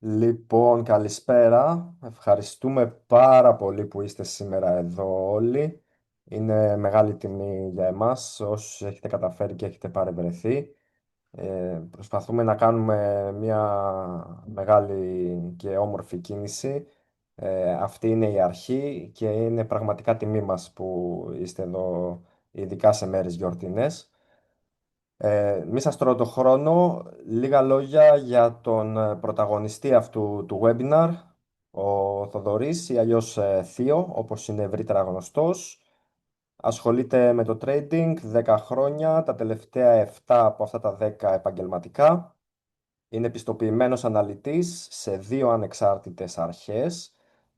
Λοιπόν, καλησπέρα. Ευχαριστούμε πάρα πολύ που είστε σήμερα εδώ όλοι. Είναι μεγάλη τιμή για εμάς, όσους έχετε καταφέρει και έχετε παρευρεθεί. Προσπαθούμε να κάνουμε μια μεγάλη και όμορφη κίνηση. Αυτή είναι η αρχή και είναι πραγματικά τιμή μας που είστε εδώ, ειδικά σε μέρες γιορτινές. Μη σας τρώω το χρόνο, λίγα λόγια για τον πρωταγωνιστή αυτού του webinar, ο Θοδωρής ή αλλιώς Θείο, όπως είναι ευρύτερα γνωστός. Ασχολείται με το trading 10 χρόνια, τα τελευταία 7 από αυτά τα 10 επαγγελματικά. Είναι πιστοποιημένος αναλυτής σε 2 ανεξάρτητες αρχές,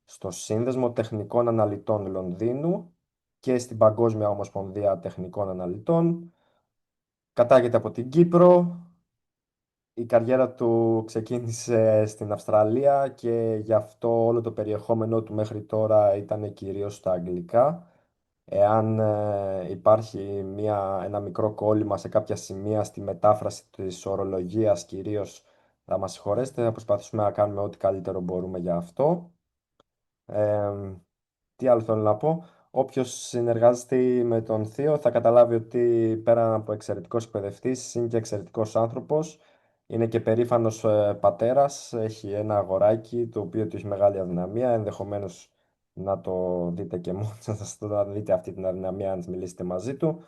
στο Σύνδεσμο Τεχνικών Αναλυτών Λονδίνου και στην Παγκόσμια Ομοσπονδία Τεχνικών Αναλυτών. Κατάγεται από την Κύπρο. Η καριέρα του ξεκίνησε στην Αυστραλία και γι' αυτό όλο το περιεχόμενό του μέχρι τώρα ήταν κυρίως στα αγγλικά. Εάν υπάρχει ένα μικρό κόλλημα σε κάποια σημεία στη μετάφραση της ορολογίας κυρίως, θα μας συγχωρέσετε, θα προσπαθήσουμε να κάνουμε ό,τι καλύτερο μπορούμε για αυτό. Ε, τι άλλο θέλω να πω. Όποιος συνεργάζεται με τον Θείο θα καταλάβει ότι πέραν από εξαιρετικός εκπαιδευτής είναι και εξαιρετικός άνθρωπος. Είναι και περήφανος πατέρας. Έχει ένα αγοράκι το οποίο του έχει μεγάλη αδυναμία. Ενδεχομένως να το δείτε και μόνοι σας, να δείτε αυτή την αδυναμία αν μιλήσετε μαζί του.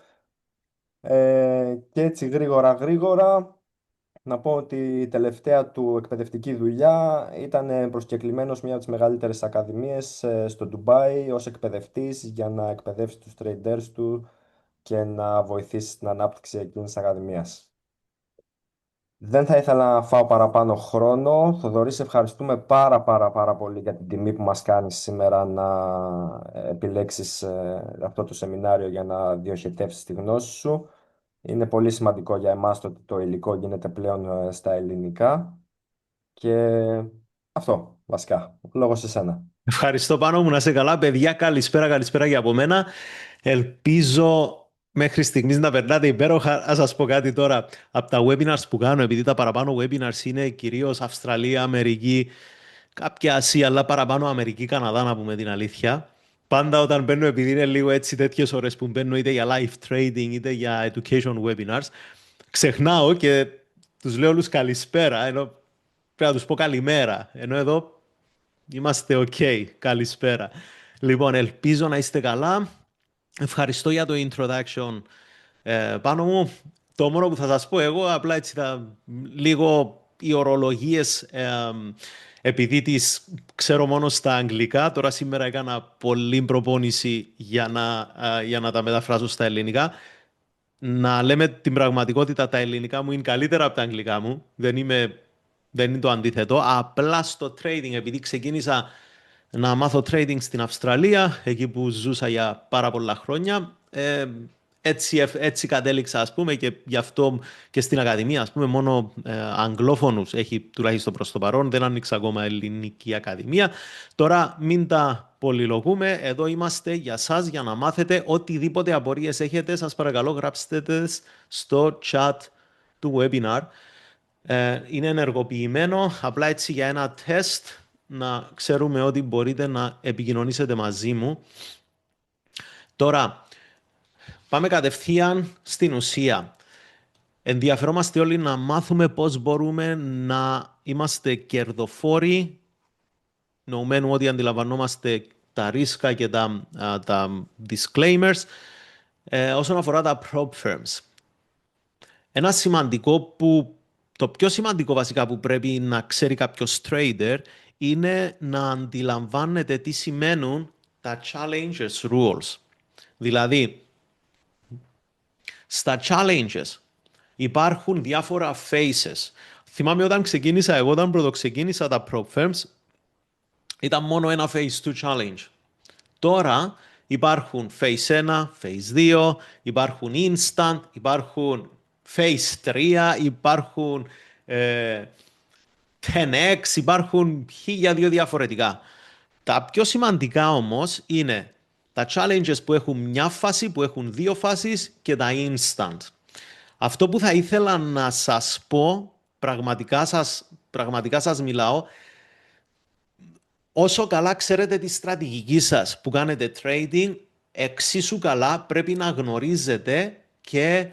Και έτσι γρήγορα γρήγορα να πω ότι η τελευταία του εκπαιδευτική δουλειά ήταν προσκεκλημένος μια από τις μεγαλύτερες ακαδημίες στο Ντουμπάι ως εκπαιδευτής για να εκπαιδεύσει τους traders του και να βοηθήσει στην ανάπτυξη εκείνης της ακαδημίας. Δεν θα ήθελα να φάω παραπάνω χρόνο. Θοδωρή, σε ευχαριστούμε πάρα πολύ για την τιμή που μας κάνεις σήμερα να επιλέξεις αυτό το σεμινάριο για να διοχετεύσεις τη γνώση σου. Είναι πολύ σημαντικό για εμάς το ότι το υλικό γίνεται πλέον στα ελληνικά και αυτό βασικά. Λόγω σε σένα. Ευχαριστώ πάνω μου, να είσαι καλά. Παιδιά, καλησπέρα και από μένα. Ελπίζω μέχρι στιγμής να περνάτε υπέροχα. Ας σας πω κάτι τώρα. Από τα webinars που κάνω, επειδή τα παραπάνω webinars είναι κυρίως Αυστραλία, Αμερική, κάποια Ασία, αλλά παραπάνω Αμερική, Καναδά, να πούμε την αλήθεια. Πάντα όταν μπαίνω, επειδή είναι λίγο έτσι τέτοιες ώρες που μπαίνω είτε για live trading είτε για education webinars, ξεχνάω και τους λέω όλους καλησπέρα, ενώ πρέπει να τους πω καλημέρα. Ενώ εδώ είμαστε OK. Καλησπέρα. Λοιπόν, ελπίζω να είστε καλά. Ευχαριστώ για το introduction πάνω μου. Το μόνο που θα σας πω εγώ, απλά έτσι λίγο οι ορολογίες, επειδή τις ξέρω μόνο στα αγγλικά, τώρα σήμερα έκανα πολλή προπόνηση για να τα μεταφράσω στα ελληνικά. Να λέμε την πραγματικότητα, τα ελληνικά μου είναι καλύτερα από τα αγγλικά μου. Δεν είναι το αντίθετο. Απλά στο trading, επειδή ξεκίνησα να μάθω trading στην Αυστραλία, εκεί που ζούσα για πάρα πολλά χρόνια, έτσι κατέληξα, ας πούμε, και γι' αυτό και στην Ακαδημία, ας πούμε, μόνο αγγλόφωνους έχει τουλάχιστον προς το παρόν. Δεν άνοιξα ακόμα ελληνική Ακαδημία. Τώρα μην τα πολυλογούμε. Εδώ είμαστε για σας, για να μάθετε οτιδήποτε απορίες έχετε. Σας παρακαλώ, γράψτε τες στο chat του webinar. Είναι ενεργοποιημένο, απλά έτσι για ένα τεστ, να ξέρουμε ότι μπορείτε να επικοινωνήσετε μαζί μου. Τώρα, πάμε κατευθείαν στην ουσία. Ενδιαφερόμαστε όλοι να μάθουμε πώς μπορούμε να είμαστε κερδοφόροι, νοουμένου ότι αντιλαμβανόμαστε τα ρίσκα και τα disclaimers, όσον αφορά τα prop firms. Ένα σημαντικό το πιο σημαντικό βασικά που πρέπει να ξέρει κάποιος trader είναι να αντιλαμβάνεται τι σημαίνουν τα challenges rules. Δηλαδή, στα challenges υπάρχουν διάφορα phases. Θυμάμαι όταν ξεκίνησα, εγώ όταν πρωτοξεκίνησα τα prop firms, ήταν μόνο ένα phase 2 challenge. Τώρα υπάρχουν phase 1, phase 2, υπάρχουν instant, υπάρχουν phase 3, υπάρχουν 10x, υπάρχουν 1002 διαφορετικά. Τα πιο σημαντικά όμως είναι τα challenges που έχουν μια φάση, που έχουν δύο φάσεις και τα instant. Αυτό που θα ήθελα να σας πω, πραγματικά σας πραγματικά σας μιλάω, όσο καλά ξέρετε τη στρατηγική σας που κάνετε trading, εξίσου καλά πρέπει να γνωρίζετε και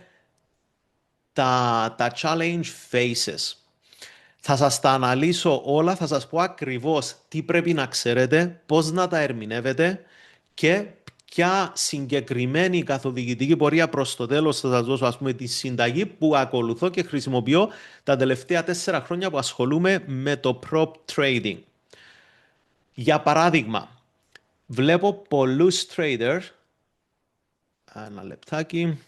τα challenge phases. Θα σας τα αναλύσω όλα, θα σας πω ακριβώς τι πρέπει να ξέρετε, πώς να τα ερμηνεύετε και ποια συγκεκριμένη καθοδηγητική πορεία προς το τέλος θα σας δώσω, ας πούμε, τη συνταγή που ακολουθώ και χρησιμοποιώ τα τελευταία 4 χρόνια που ασχολούμαι με το prop trading. Για παράδειγμα, βλέπω πολλούς traders, ένα λεπτάκι,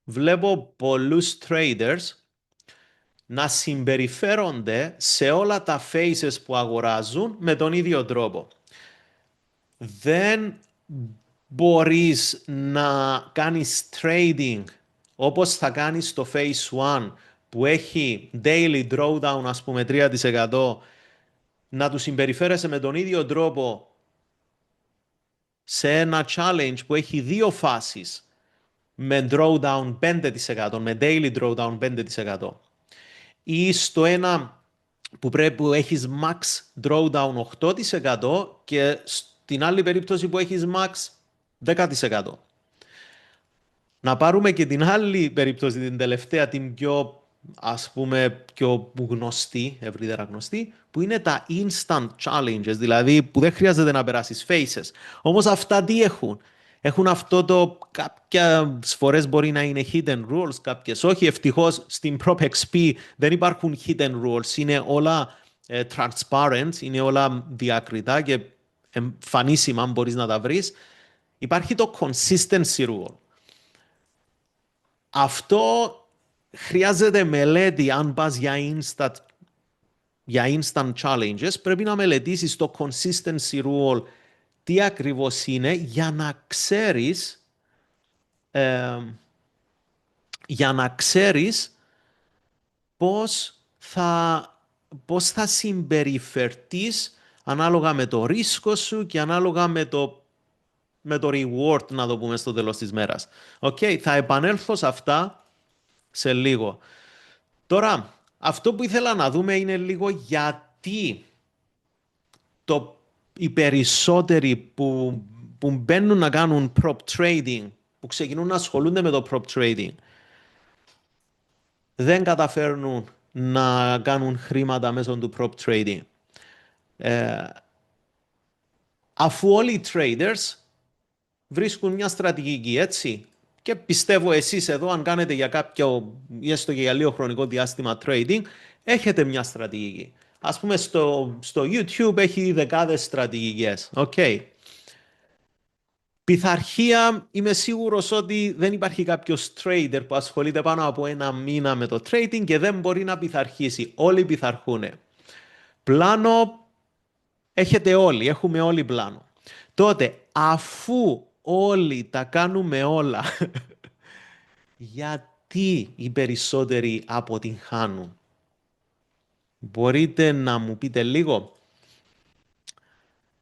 βλέπω πολλούς traders να συμπεριφέρονται σε όλα τα phases που αγοράζουν με τον ίδιο τρόπο. Δεν μπορείς να κάνεις trading όπως θα κάνεις στο phase 1 που έχει daily drawdown, ας πούμε, 3%, να του συμπεριφέρεσαι με τον ίδιο τρόπο σε ένα challenge που έχει 2 φάσεις με drawdown 5%, με daily drawdown 5%. Ή στο ένα που έχεις max drawdown 8% και στην άλλη περίπτωση που έχεις max 10%. Να πάρουμε και την άλλη περίπτωση, την τελευταία, την πιο, ας πούμε, πιο γνωστή, ευρύτερα γνωστή, που είναι τα instant challenges, δηλαδή που δεν χρειάζεται να περάσεις phases. Όμως αυτά τι έχουν? Έχουν αυτό το, κάποιες φορές μπορεί να είναι hidden rules, κάποιες όχι. Ευτυχώς στην PropXP δεν υπάρχουν hidden rules, είναι όλα transparent, είναι όλα διακριτά και εμφανίσιμα, μπορείς να τα βρεις. Υπάρχει το consistency rule. Αυτό χρειάζεται μελέτη. Αν πας για instant challenges, πρέπει να μελετήσεις το consistency rule, τι ακριβώς είναι, για να ξέρεις πώς θα συμπεριφερθείς ανάλογα με το ρίσκο σου και ανάλογα με το reward, να το πούμε, στο τέλος της μέρας. Θα επανέλθω σε αυτά σε λίγο. Τώρα, αυτό που ήθελα να δούμε είναι λίγο γιατί οι περισσότεροι που μπαίνουν να κάνουν prop trading, που ξεκινούν να ασχολούνται με το prop trading, δεν καταφέρνουν να κάνουν χρήματα μέσω του prop trading. Αφού όλοι οι traders βρίσκουν μια στρατηγική, έτσι. Και πιστεύω εσείς εδώ, αν κάνετε για κάποιο, ή έστω και για λίγο χρονικό διάστημα trading, έχετε μια στρατηγική. Ας πούμε στο YouTube έχει δεκάδες στρατηγικές. Πειθαρχία, είμαι σίγουρος ότι δεν υπάρχει κάποιος trader που ασχολείται πάνω από 1 μήνα με το trading και δεν μπορεί να πειθαρχήσει. Όλοι πειθαρχούν. Πλάνο έχετε όλοι, έχουμε όλοι πλάνο. Τότε, αφού όλοι τα κάνουμε όλα, γιατί οι περισσότεροι αποτυγχάνουν? Μπορείτε να μου πείτε λίγο?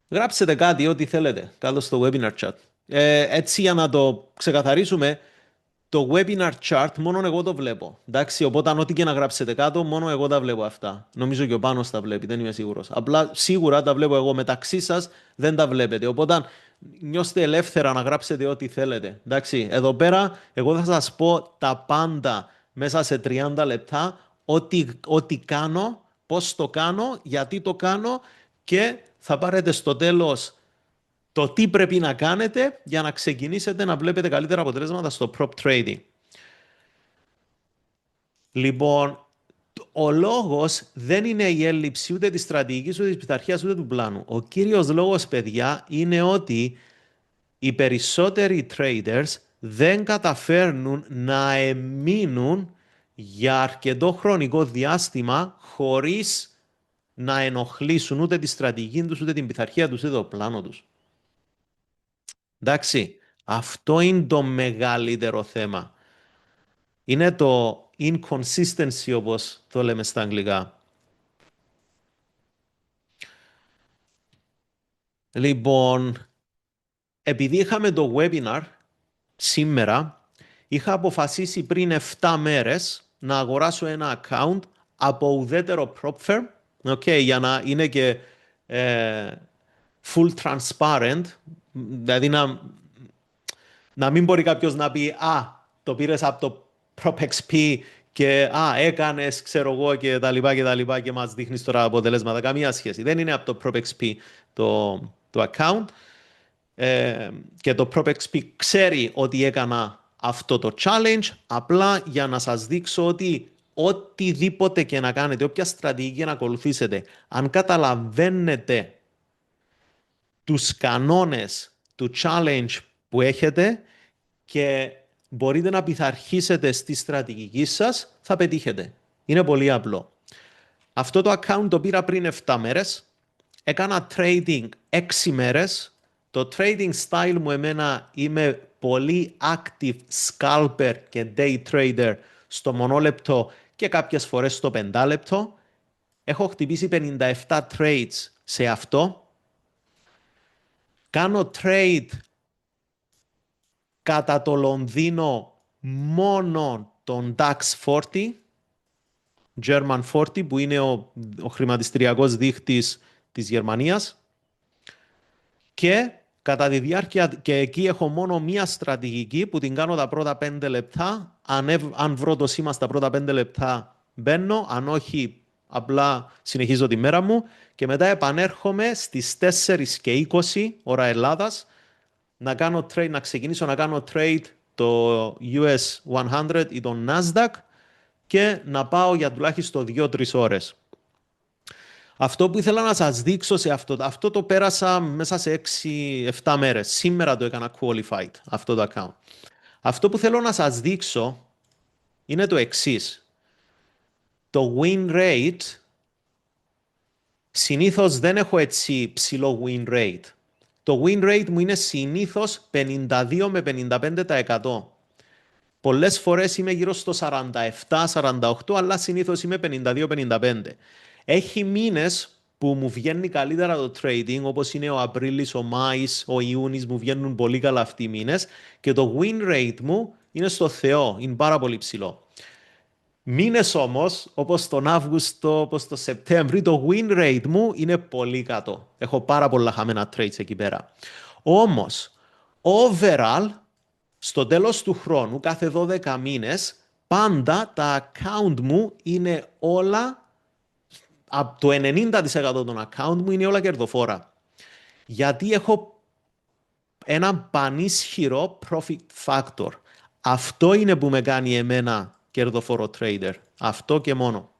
Γράψετε κάτι, ό,τι θέλετε, κάτω στο webinar chat. Έτσι, για να το ξεκαθαρίσουμε, το webinar chart μόνο εγώ το βλέπω. Εντάξει, οπότε ό,τι και να γράψετε κάτω, μόνο εγώ τα βλέπω αυτά. Νομίζω και ο Πάνος τα βλέπει, δεν είμαι σίγουρος. Απλά σίγουρα τα βλέπω εγώ, μεταξύ σας δεν τα βλέπετε. Οπότε νιώστε ελεύθερα να γράψετε ό,τι θέλετε. Εντάξει, εδώ πέρα εγώ θα σας πω τα πάντα μέσα σε 30 λεπτά, ό,τι κάνω, πώς το κάνω, γιατί το κάνω και θα πάρετε στο τέλος το τι πρέπει να κάνετε για να ξεκινήσετε να βλέπετε καλύτερα αποτελέσματα στο prop trading. Λοιπόν, ο λόγος δεν είναι η έλλειψη ούτε της στρατηγικής, ούτε της πειθαρχίας, ούτε του πλάνου. Ο κύριος λόγος, παιδιά, είναι ότι οι περισσότεροι traders δεν καταφέρνουν να εμείνουν για αρκετό χρονικό διάστημα χωρίς να ενοχλήσουν ούτε τη στρατηγική τους, ούτε την πειθαρχία τους, ούτε το πλάνο τους. Εντάξει, αυτό είναι το μεγαλύτερο θέμα. Είναι το inconsistency, όπως το λέμε στα αγγλικά. Λοιπόν, επειδή είχαμε το webinar σήμερα, είχα αποφασίσει πριν 7 μέρες να αγοράσω ένα account από ουδέτερο prop firm, okay, για να είναι και full transparent, δηλαδή να μην μπορεί κάποιος να πει το πήρες από το PropXP και έκανες, ξέρω εγώ και τα λοιπά και μας δείχνεις τώρα αποτελέσματα. Καμία σχέση. Δεν είναι από το PropXP το account και το PropXP ξέρει ότι έκανα αυτό το challenge, απλά για να σας δείξω ότι οτιδήποτε και να κάνετε, όποια στρατηγική να ακολουθήσετε, αν καταλαβαίνετε τους κανόνες του challenge που έχετε και μπορείτε να πειθαρχήσετε στη στρατηγική σας, θα πετύχετε. Είναι πολύ απλό. Αυτό το account το πήρα πριν 7 μέρες. Έκανα trading 6 μέρες. Το trading style μου εμένα είμαι πολύ active scalper και day trader στο μονόλεπτο και κάποιες φορές στο 5 λεπτό. Έχω χτυπήσει 57 trades σε αυτό. Κάνω trade κατά το Λονδίνο μόνο τον DAX 40, German 40, που είναι ο χρηματιστηριακός δείχτης της Γερμανίας. Και κατά τη διάρκεια, και εκεί έχω μόνο μία στρατηγική που την κάνω τα πρώτα 5 λεπτά. Αν βρω το σήμα στα πρώτα 5 λεπτά μπαίνω, αν όχι απλά συνεχίζω τη μέρα μου και μετά επανέρχομαι στις 4 και 20 ώρα Ελλάδας να ξεκινήσω να κάνω trade το US 100 ή το Nasdaq και να πάω για τουλάχιστον 2-3 ώρες. Αυτό που ήθελα να σας δείξω σε αυτό το πέρασα μέσα σε 6-7 μέρες. Σήμερα το έκανα qualified, αυτό το account. Αυτό που θέλω να σας δείξω είναι το εξής. Το win rate, συνήθως δεν έχω έτσι ψηλό win rate. Το win rate μου είναι συνήθως 52 με 55%. Πολλές φορές είμαι γύρω στο 47-48, αλλά συνήθως είμαι 52-55. Έχει μήνες που μου βγαίνει καλύτερα το trading, όπως είναι ο Απρίλης, ο Μάης, ο Ιούνις, μου βγαίνουν πολύ καλά αυτοί οι μήνες και το win rate μου είναι στο Θεό, είναι πάρα πολύ ψηλό. Μήνες όμως, όπως τον Αύγουστο, όπως τον Σεπτέμβρη, το win rate μου είναι πολύ κάτω. Έχω πάρα πολλά χαμένα trades εκεί πέρα. Όμως, overall, στο τέλος του χρόνου, κάθε 12 μήνες, πάντα τα account μου είναι όλα, από το 90% των account μου είναι όλα κερδοφόρα. Γιατί έχω ένα πανίσχυρο profit factor. Αυτό είναι που με κάνει εμένα κερδοφόρο trader. Αυτό και μόνο.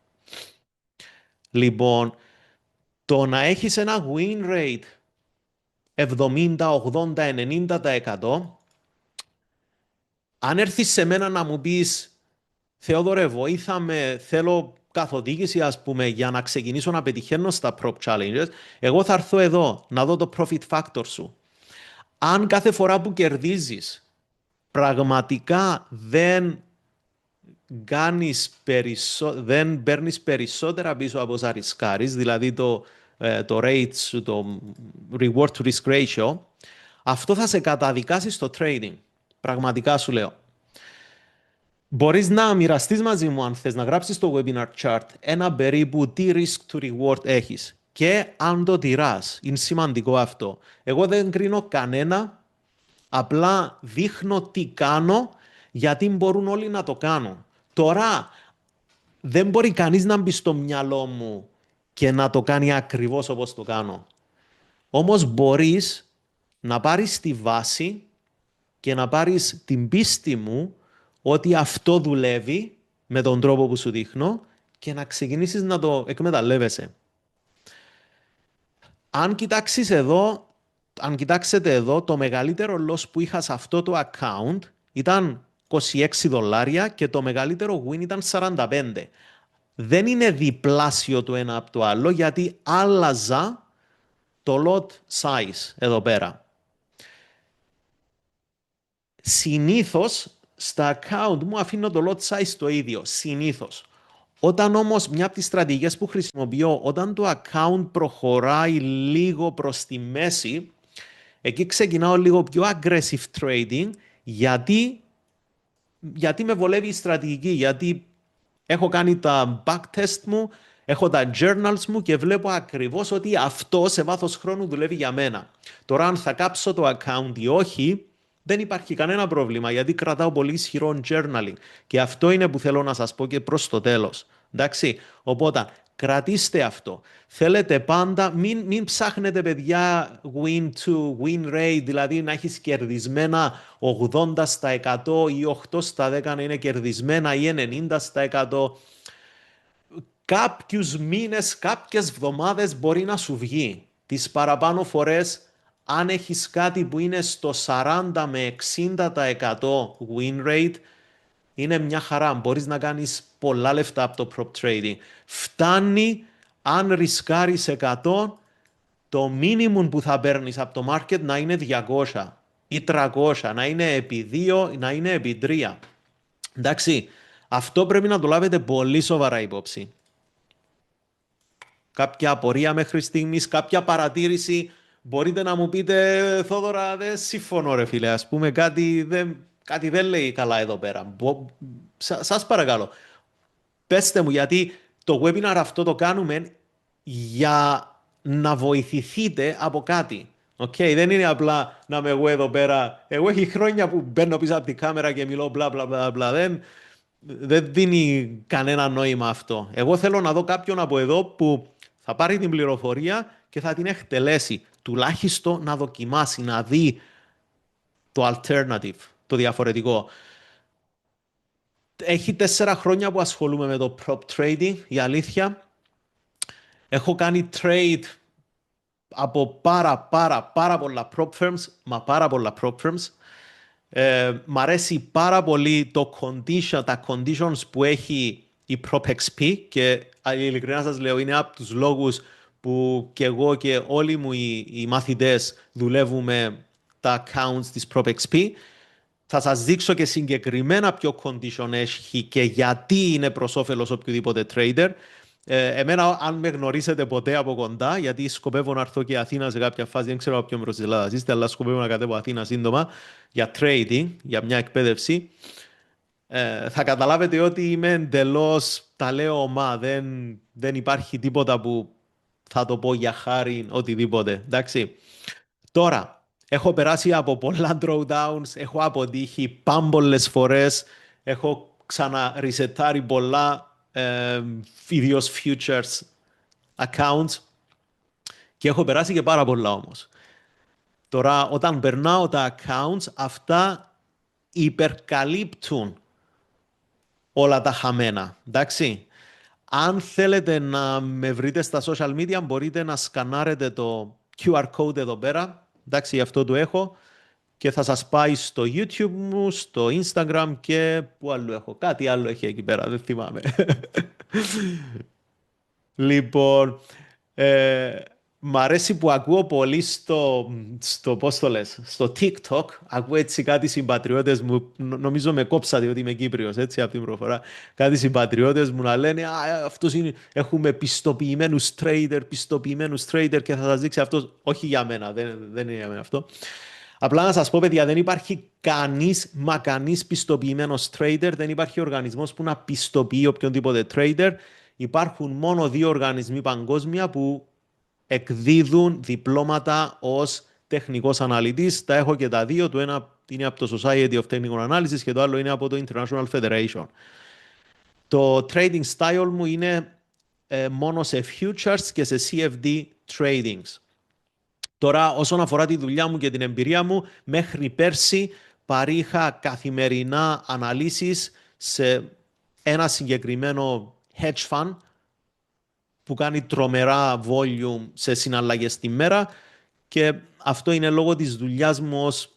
Λοιπόν, το να έχεις ένα win rate 70, 80, 90%, αν έρθεις σε μένα να μου πεις Θεόδωρε, βοήθαμε, θέλω καθοδήγηση ας πούμε για να ξεκινήσω να πετυχαίνω στα prop challenges, εγώ θα έρθω εδώ να δω το profit factor σου. Αν κάθε φορά που κερδίζεις πραγματικά δεν παίρνεις περισσότερα πίσω από όσα ρισκάρεις, δηλαδή το rate σου, το reward to risk ratio, αυτό θα σε καταδικάσει στο trading. Πραγματικά σου λέω. Μπορείς να μοιραστείς μαζί μου, αν θες, να γράψεις στο webinar chart ένα περίπου τι risk to reward έχεις. Και αν το τηράς, είναι σημαντικό αυτό. Εγώ δεν κρίνω κανένα, απλά δείχνω τι κάνω, γιατί μπορούν όλοι να το κάνουν. Τώρα, δεν μπορεί κανείς να μπει στο μυαλό μου και να το κάνει ακριβώς όπως το κάνω. Όμως μπορείς να πάρεις τη βάση και να πάρεις την πίστη μου ότι αυτό δουλεύει με τον τρόπο που σου δείχνω και να ξεκινήσεις να το εκμεταλλεύεσαι. Αν κοιτάξετε εδώ, το μεγαλύτερο loss που είχα σε αυτό το account ήταν $26 και το μεγαλύτερο win ήταν 45. Δεν είναι διπλάσιο το ένα από το άλλο, γιατί άλλαζα το lot size εδώ πέρα. Συνήθως στα account μου αφήνω το lot size το ίδιο, συνήθως. Όταν όμως μια από τις στρατηγικές που χρησιμοποιώ, όταν το account προχωράει λίγο προς τη μέση, εκεί ξεκινάω λίγο πιο aggressive trading, γιατί με βολεύει η στρατηγική, γιατί έχω κάνει τα backtest μου, έχω τα journals μου και βλέπω ακριβώς ότι αυτό σε βάθος χρόνου δουλεύει για μένα. Τώρα αν θα κάψω το account ή όχι, δεν υπάρχει κανένα πρόβλημα γιατί κρατάω πολύ ισχυρό journaling. Και αυτό είναι που θέλω να σας πω και προς το τέλος. Εντάξει, οπότε κρατήστε αυτό. Θέλετε πάντα, μην ψάχνετε παιδιά win to win rate, δηλαδή να έχεις κερδισμένα 80% ή 8 στα 10 να είναι κερδισμένα ή 90%. Κάποιους μήνες, κάποιες εβδομάδες μπορεί να σου βγει. Τις παραπάνω φορές, αν έχεις κάτι που είναι στο 40 με 60% win rate, είναι μια χαρά. Μπορείς να κάνεις πολλά λεφτά από το prop trading. Φτάνει αν ρισκάρεις 100, το minimum που θα παίρνεις από το market να είναι 200 ή 300, να είναι επί 2, να είναι επί 3. Εντάξει, αυτό πρέπει να το λάβετε πολύ σοβαρά υπόψη. Κάποια απορία μέχρι στιγμής, κάποια παρατήρηση, μπορείτε να μου πείτε, Θόδωρα, δεν συμφωνώ ρε φίλε, ας πούμε κάτι δεν λέει καλά εδώ πέρα. Σας παρακαλώ, πέστε μου, γιατί το webinar αυτό το κάνουμε για να βοηθηθείτε από κάτι. Okay, δεν είναι απλά να είμαι εγώ εδώ πέρα. Εγώ έχει χρόνια που μπαίνω πίσω από την κάμερα και μιλώ μπλα μπλα μπλα μπλα. Δεν δίνει κανένα νόημα αυτό. Εγώ θέλω να δω κάποιον από εδώ που θα πάρει την πληροφορία και θα την εκτελέσει. Τουλάχιστον να δοκιμάσει, να δει το alternative, το διαφορετικό. Έχει 4 χρόνια που ασχολούμαι με το prop trading, η αλήθεια. Έχω κάνει trade από πάρα πολλά prop firms, μα πάρα πολλά prop firms. Μ' αρέσει πάρα πολύ τα conditions που έχει η PropXP και ειλικρινά σας λέω είναι από τους λόγους που και εγώ και όλοι μου οι μαθητές δουλεύουμε τα accounts της PropXP. Θα σας δείξω και συγκεκριμένα ποιο condition έχει και γιατί είναι προς όφελος οποιοδήποτε trader. Εμένα, αν με γνωρίσετε ποτέ από κοντά, γιατί σκοπεύω να έρθω και Αθήνα σε κάποια φάση, δεν ξέρω από ποιο μέρος της Ελλάδας είστε, αλλά σκοπεύω να κατέβω Αθήνα σύντομα για trading, για μια εκπαίδευση, θα καταλάβετε ότι είμαι εντελώς, τα λέω ομά, δεν υπάρχει τίποτα που θα το πω για χάρη οτιδήποτε. Εντάξει. Τώρα, έχω περάσει από πολλά drawdowns, έχω αποτύχει πάμπολες φορές, έχω ξαναρισετάρει πολλά ιδίως futures accounts και έχω περάσει και πάρα πολλά όμως. Τώρα, όταν περνάω τα accounts, αυτά υπερκαλύπτουν όλα τα χαμένα, εντάξει. Αν θέλετε να με βρείτε στα social media, μπορείτε να σκανάρετε το QR code εδώ πέρα, εντάξει, γι' αυτό το έχω και θα σας πάει στο YouTube μου, στο Instagram και πού άλλο έχω. Κάτι άλλο έχει εκεί πέρα, δεν θυμάμαι. Λοιπόν, μ' αρέσει που ακούω πολύ πώς το λες, στο TikTok, ακούω έτσι κάτι συμπατριώτες μου, νομίζω με κόψατε ότι είμαι Κύπριος, έτσι, από την προφορά, κάτι συμπατριώτες μου να λένε αυτός είναι, έχουμε πιστοποιημένους trader και θα σας δείξει αυτός, όχι για μένα, δεν είναι για μένα αυτό. Απλά να σας πω, παιδιά, δεν υπάρχει κανείς πιστοποιημένος trader, δεν υπάρχει οργανισμός που να πιστοποιεί οποιονδήποτε trader. Υπάρχουν μόνο 2 οργανισμοί παγκόσμια που εκδίδουν διπλώματα ως τεχνικός αναλυτής. Τα έχω και τα 2. Το ένα είναι από το Society of Technical Analysis και το άλλο είναι από το International Federation. Το trading style μου είναι μόνο σε futures και σε CFD tradings. Τώρα, όσον αφορά τη δουλειά μου και την εμπειρία μου, μέχρι πέρσι παρήχα καθημερινά αναλύσεις σε ένα συγκεκριμένο hedge fund που κάνει τρομερά volume σε συναλλαγές τη μέρα και αυτό είναι λόγω της δουλειάς μου ως,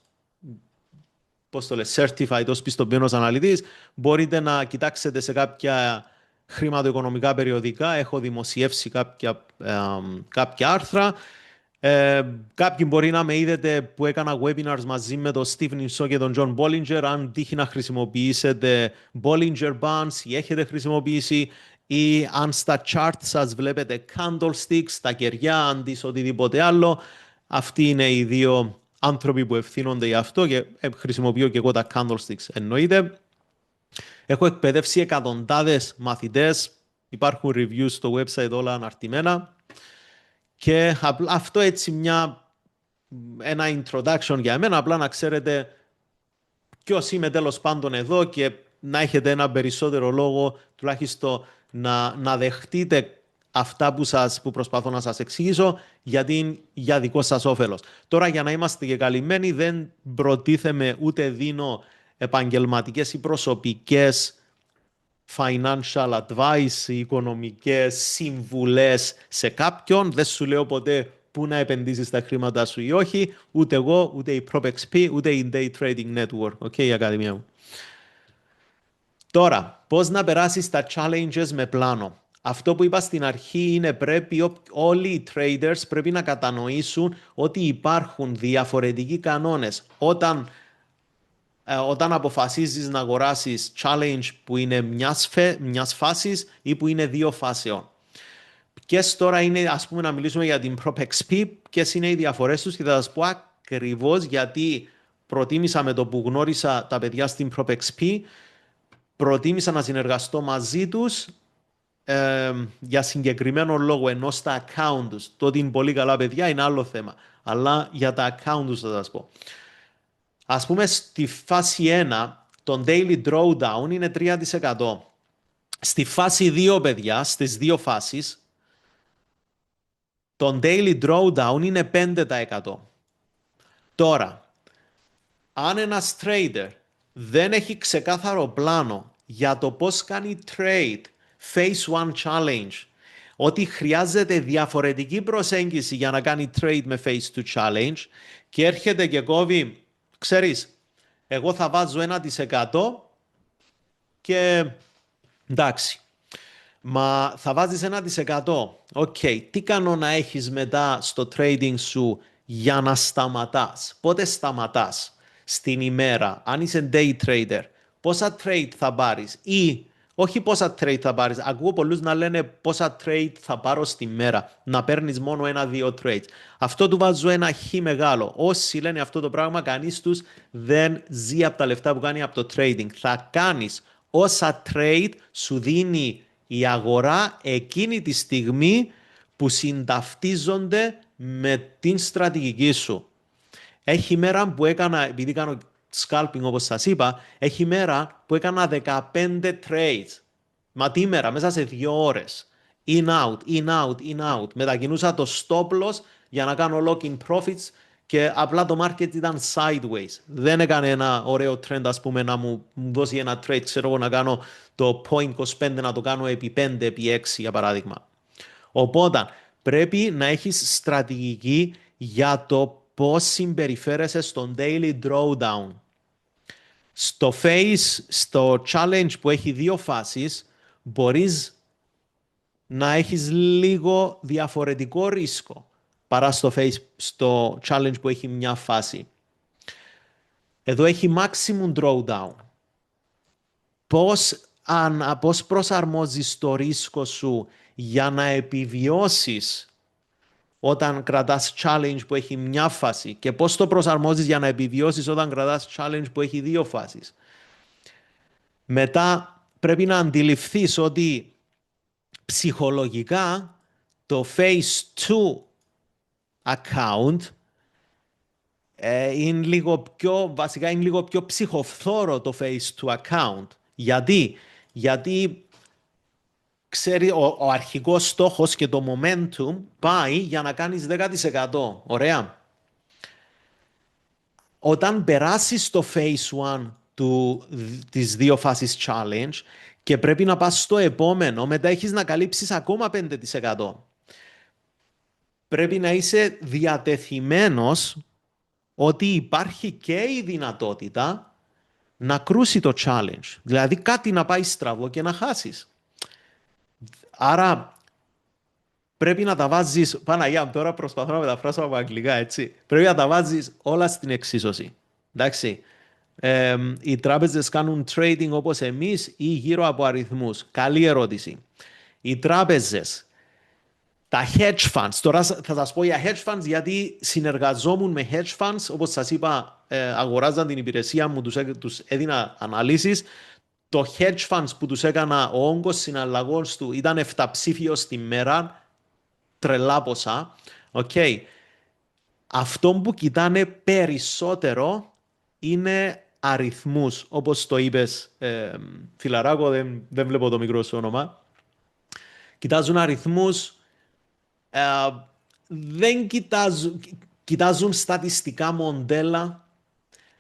πώς το λες, certified, ως πιστοποιημένος αναλυτής. Μπορείτε να κοιτάξετε σε κάποια χρηματοοικονομικά περιοδικά, έχω δημοσιεύσει κάποια άρθρα. Κάποιοι μπορεί να με είδετε που έκανα webinars μαζί με τον Stephen Shaw και τον John Bollinger. Αν τύχει να χρησιμοποιήσετε Bollinger Bands ή έχετε χρησιμοποιήσει, ή αν στα charts σας βλέπετε candlesticks, τα κεριά αντί οτιδήποτε άλλο, αυτοί είναι οι 2 άνθρωποι που ευθύνονται για αυτό και χρησιμοποιώ και εγώ τα candlesticks, εννοείται. Έχω εκπαιδεύσει εκατοντάδες μαθητές. Υπάρχουν reviews στο website όλα αναρτημένα. Και αυτό έτσι ένα introduction για μένα, απλά να ξέρετε ποιος είμαι τέλος πάντων εδώ και να έχετε ένα περισσότερο λόγο τουλάχιστον να δεχτείτε αυτά που προσπαθώ να σας εξηγήσω, γιατί είναι για δικό σας όφελος. Τώρα, για να είμαστε και καλυμμένοι, δεν προτίθεμαι ούτε δίνω επαγγελματικές ή προσωπικές financial advice, οικονομικές συμβουλές σε κάποιον. Δεν σου λέω ποτέ πού να επενδύσεις τα χρήματα σου ή όχι, ούτε εγώ, ούτε η PropXP, ούτε η Day Trading Network, η Ακαδημία μου. Τώρα, πώς να περάσεις τα challenges με πλάνο. Αυτό που είπα στην αρχή είναι πρέπει όλοι οι traders πρέπει να κατανοήσουν ότι υπάρχουν διαφορετικοί κανόνες. Όταν αποφασίζεις να αγοράσεις challenge που είναι μιας φάσης ή που είναι δύο φάσεων. Ποιες τώρα είναι, ας πούμε, να μιλήσουμε για την PropXP, ποιες είναι οι διαφορές τους και θα σας πω ακριβώς γιατί προτίμησα με το που γνώρισα τα παιδιά στην PropXP, προτίμησα να συνεργαστώ μαζί τους για συγκεκριμένο λόγο, ενώ στα account τους. Το ότι είναι πολύ καλά παιδιά είναι άλλο θέμα, αλλά για τα account τους θα σας πω. Ας πούμε στη φάση 1, το daily drawdown είναι 3%. Στη φάση 2, παιδιά, στις δύο φάσεις, το daily drawdown είναι 5%. Τώρα, αν ένας trader δεν έχει ξεκάθαρο πλάνο για το πώς κάνει trade phase 1 challenge, ότι χρειάζεται διαφορετική προσέγγιση για να κάνει trade με phase 2 challenge και έρχεται και κόβει, ξέρεις, εγώ θα βάζω 1% και εντάξει. Μα θα βάζεις 1%. Οκ, τι κανόνα έχεις μετά στο trading σου για να σταματάς. Πότε σταματάς στην ημέρα, αν είσαι day trader, πόσα trade θα πάρεις ή όχι πόσα trade θα πάρεις. Ακούω πολλούς να λένε πόσα trade θα πάρω στη μέρα. Να παίρνεις μόνο 1-2 trades. Αυτό του βάζω ένα χ μεγάλο. Όσοι λένε αυτό το πράγμα, κανείς τους δεν ζει από τα λεφτά που κάνει από το trading. Θα κάνεις όσα trade σου δίνει η αγορά εκείνη τη στιγμή που συνταυτίζονται με την στρατηγική σου. Έχει μέρα που έκανα, επειδή κάνω scalping όπως σας είπα, έχει μέρα που έκανα 15 trades. Μα τι μέρα, μέσα σε 2 ώρες. In out, in out, in out. Μετακινούσα το stop loss για να κάνω lock-in profits και απλά το market ήταν sideways. Δεν έκανε ένα ωραίο trend, ας πούμε, να μου δώσει ένα trade, ξέρω εγώ, να κάνω το 0.25, να το κάνω επί 5, επί 6, για παράδειγμα. Οπότε, πρέπει να έχεις στρατηγική για το πώς συμπεριφέρεσαι στον daily drawdown. Στο challenge που έχει δύο φάσεις, μπορείς να έχεις λίγο διαφορετικό ρίσκο παρά στο challenge που έχει μια φάση. Εδώ έχει maximum drawdown. Πώς προσαρμόζεις το ρίσκο σου για να επιβιώσεις όταν κρατάς challenge που έχει μια φάση και πώς το προσαρμόζεις για να επιβιώσεις όταν κρατάς challenge που έχει δύο φάσεις. Μετά πρέπει να αντιληφθείς ότι ψυχολογικά το phase 2 account είναι λίγο πιο ψυχοφθόρο το phase 2 account. Γιατί ξέρει, ο αρχικός στόχος και το momentum πάει για να κάνεις 10%. Ωραία. Όταν περάσεις στο phase 1 της δύο φάσεις challenge και πρέπει να πας στο επόμενο, μετά έχεις να καλύψεις ακόμα 5%. Πρέπει να είσαι διατεθειμένος ότι υπάρχει και η δυνατότητα να κρούσει το challenge. Δηλαδή κάτι να πάει στραβό και να χάσεις. Άρα πρέπει να τα βάζεις, Παναγιά, τώρα προσπαθώ να μεταφράσω από αγγλικά, έτσι. Πρέπει να τα βάζεις όλα στην εξίσωση. Εντάξει. Οι τράπεζες κάνουν trading όπως εμείς ή γύρω από αριθμούς. Καλή ερώτηση. Οι τράπεζες, τα hedge funds, τώρα θα σας πω για hedge funds γιατί συνεργαζόμουν με hedge funds, όπως σας είπα, αγοράζαν την υπηρεσία μου, τους έδινα αναλύσεις. το hedge funds που τους έκανα, ο όγκος συναλλαγών του ήταν 7 ψήφιος τη μέρα, τρελά ποσά. Okay. Αυτό που κοιτάνε περισσότερο είναι αριθμούς, όπως το είπες, φιλαράκο, δεν βλέπω το μικρό σου όνομα. Κοιτάζουν αριθμούς, ε, δεν κοιτάζουν στατιστικά μοντέλα,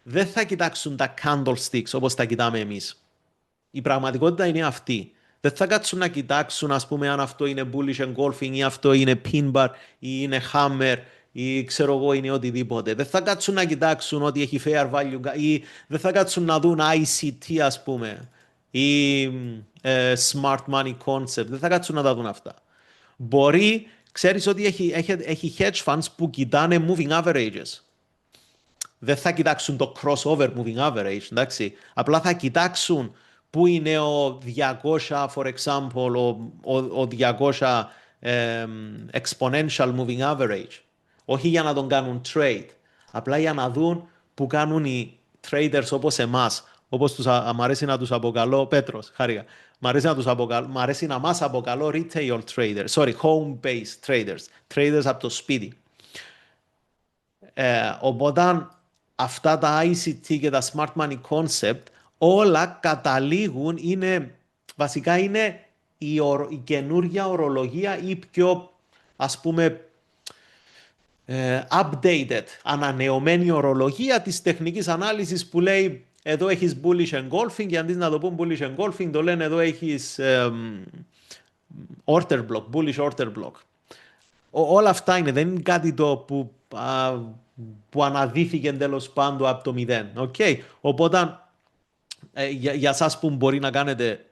δεν θα κοιτάξουν τα candlesticks όπως τα κοιτάμε εμείς. Η πραγματικότητα είναι αυτή. Δεν θα κάτσουν να κοιτάξουν, ας πούμε, αν αυτό είναι bullish engulfing ή αυτό είναι pin bar ή είναι hammer ή ξέρω εγώ είναι οτιδήποτε. Δεν θα κάτσουν να κοιτάξουν ότι έχει fair value ή δεν θα κάτσουν να δουν ICT, ας πούμε, ή smart money concept. Δεν θα κάτσουν να τα δουν αυτά. Μπορεί, ξέρεις ότι έχει hedge funds που κοιτάνε moving averages. Δεν θα κοιτάξουν το crossover moving average, εντάξει. Απλά θα κοιτάξουν πού είναι ο 200, for example, ο 200 exponential moving average. Όχι για να τον κάνουν trade, απλά για να δουν που κάνουν οι traders όπως εμάς, όπως μ' αρέσει να τους αποκαλώ, Πέτρος, χάρηκα, μ' αρέσει να μας αποκαλώ retail traders, sorry, home-based traders, traders από το σπίτι. Οπότε αυτά τα ICT και τα Smart Money Concept όλα καταλήγουν, βασικά είναι η καινούργια ορολογία ή πιο ας πούμε updated, ανανεωμένη ορολογία της τεχνικής ανάλυσης που λέει εδώ έχεις bullish engulfing και αντί να το πούν bullish engulfing το λένε εδώ έχεις order block, bullish order block. Όλα αυτά είναι, δεν είναι κάτι το που αναδύθηκε τέλος πάντων από το μηδέν. Okay. Οπότε για εσάς που μπορεί να κάνετε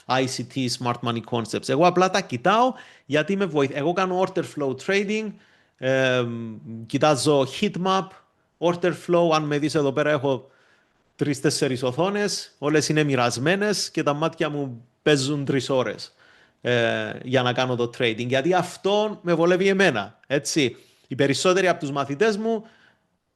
ICT, Smart Money Concepts, εγώ απλά τα κοιτάω γιατί με βοηθάει. Εγώ κάνω order flow trading, κοιτάζω heat map, order flow, αν με δεις εδώ πέρα έχω 3-4 οθόνες, όλες είναι μοιρασμένες και τα μάτια μου παίζουν 3 ώρες για να κάνω το trading. Γιατί αυτό με βολεύει εμένα. Έτσι. Οι περισσότεροι από τους μαθητές μου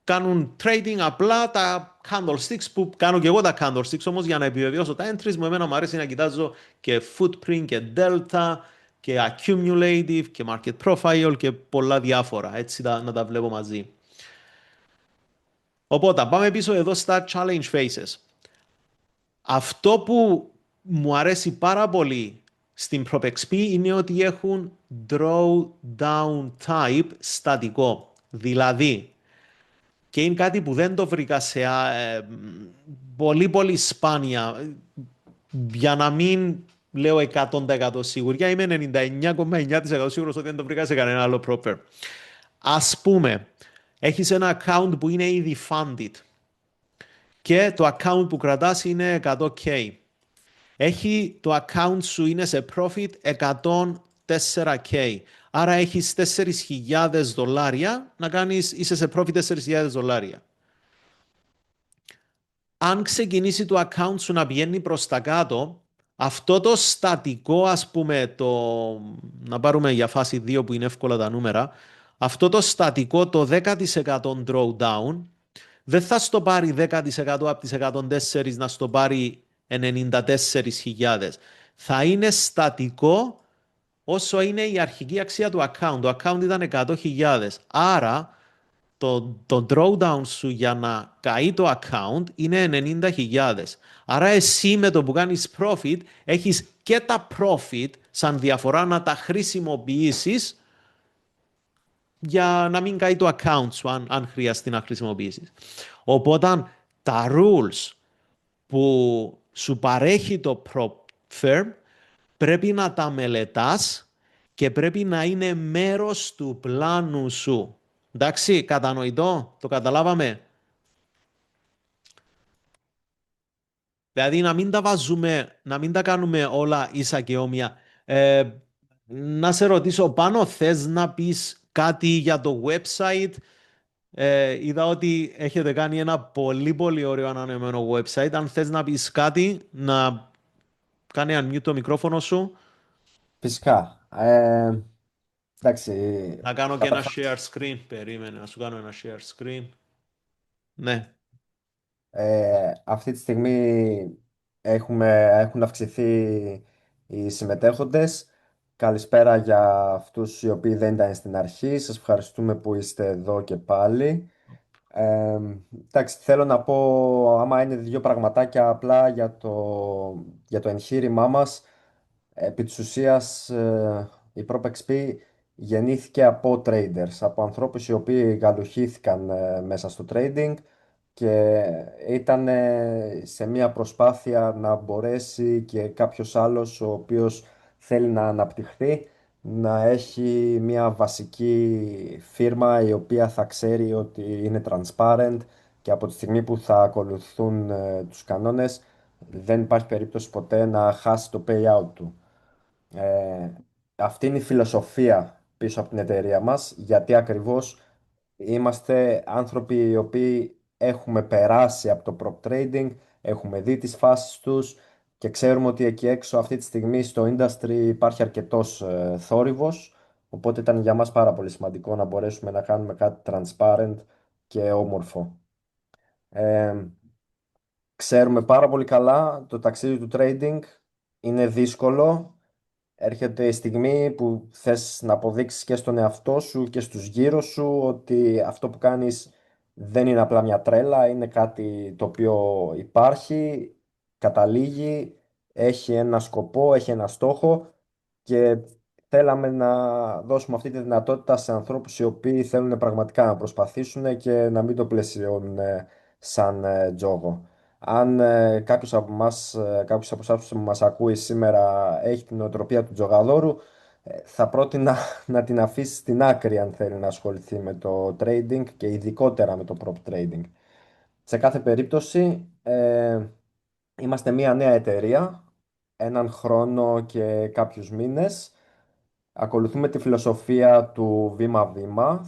κάνουν trading απλά τα candlesticks που κάνω και εγώ τα candlesticks, όμως για να επιβεβαιώσω τα entries μου, εμένα μου αρέσει να κοιτάζω και footprint και delta και accumulative και market profile και πολλά διάφορα. Έτσι να τα βλέπω μαζί. Οπότε πάμε πίσω εδώ στα challenge phases. Αυτό που μου αρέσει πάρα πολύ στην PropXP είναι ότι έχουν drawdown type στατικό. Δηλαδή, και είναι κάτι που δεν το βρήκα σε πολύ πολύ σπάνια, για να μην λέω 100% σίγουρια, είμαι 99,9% σίγουρος ότι δεν το βρήκα σε κανένα άλλο proper. Ας πούμε, έχεις ένα account που είναι ήδη funded και το account που κρατάς είναι 100K. Το account σου είναι σε profit 104K. Άρα έχεις 4.000 δολάρια να κάνεις, είσαι σε profit 4.000 δολάρια. Αν ξεκινήσει το account σου να πηγαίνει προς τα κάτω, αυτό το στατικό, ας πούμε, να πάρουμε για φάση 2 που είναι εύκολα τα νούμερα, αυτό το στατικό, το 10% drawdown, δεν θα στο πάρει 10% από τις 104 να στο πάρει 94.000. Θα είναι στατικό όσο είναι η αρχική αξία του account. Το account ήταν 100.000. Άρα το drawdown σου για να καεί το account είναι 90.000. Άρα εσύ με το που κάνεις profit έχεις και τα profit σαν διαφορά να τα χρησιμοποιήσεις για να μην καεί το account σου αν χρειαστεί να χρησιμοποιήσεις. Οπότε τα rules που σου παρέχει το prop firm πρέπει να τα μελετάς και πρέπει να είναι μέρος του πλάνου σου. Εντάξει, κατανοητό, το καταλάβαμε. Δηλαδή να μην τα βάζουμε, να μην τα κάνουμε όλα ίσα και όμοια. Να σε ρωτήσω πάνω, θες να πεις κάτι για το website? Είδα ότι έχετε κάνει ένα πολύ πολύ ωραίο ανανεωμένο website. Αν θες να πεις κάτι, να κάνει unmute το μικρόφωνο σου. Φυσικά. Εντάξει, Να κάνω και ένα καταρχάς, share screen. Περίμενε να σου κάνω ένα share screen. Ναι. αυτή τη στιγμή έχουν αυξηθεί οι συμμετέχοντες. Καλησπέρα για αυτούς οι οποίοι δεν ήταν στην αρχή. Σας ευχαριστούμε που είστε εδώ και πάλι. Ε, εντάξει, θέλω να πω, άμα είναι δύο πραγματάκια απλά για το εγχείρημά μας. Επί της ουσίας, η PropXP γεννήθηκε από traders, από ανθρώπους οι οποίοι γαλουχήθηκαν μέσα στο trading και ήταν σε μια προσπάθεια να μπορέσει και κάποιος άλλος ο οποίος θέλει να αναπτυχθεί να έχει μια βασική φίρμα η οποία θα ξέρει ότι είναι transparent και από τη στιγμή που θα ακολουθούν τους κανόνες δεν υπάρχει περίπτωση ποτέ να χάσει το payout του. Ε, Αυτή είναι η φιλοσοφία πίσω από την εταιρεία μας, γιατί ακριβώς είμαστε άνθρωποι οι οποίοι έχουμε περάσει από το prop trading, έχουμε δει τις φάσεις τους και ξέρουμε ότι εκεί έξω αυτή τη στιγμή στο industry υπάρχει αρκετός θόρυβος, οπότε ήταν για μας πάρα πολύ σημαντικό να μπορέσουμε να κάνουμε κάτι transparent και όμορφο. Ε, Ξέρουμε πάρα πολύ καλά το ταξίδι του trading είναι δύσκολο. Έρχεται η στιγμή που θες να αποδείξεις και στον εαυτό σου και στους γύρω σου ότι αυτό που κάνεις δεν είναι απλά μια τρέλα, είναι κάτι το οποίο υπάρχει, καταλήγει, έχει ένα σκοπό, έχει ένα στόχο και θέλαμε να δώσουμε αυτή τη δυνατότητα σε ανθρώπους οι οποίοι θέλουν πραγματικά να προσπαθήσουν και να μην το πλαισιώνουν σαν τζόγο. Αν κάποιος από εσάς που μας ακούει σήμερα έχει την νοοτροπία του τζογαδόρου, θα πρότεινα να την αφήσει στην άκρη αν θέλει να ασχοληθεί με το trading και ειδικότερα με το prop trading. Σε κάθε περίπτωση, είμαστε μια νέα εταιρεία, έναν χρόνο και κάποιους μήνες. Ακολουθούμε τη φιλοσοφία του βήμα-βήμα.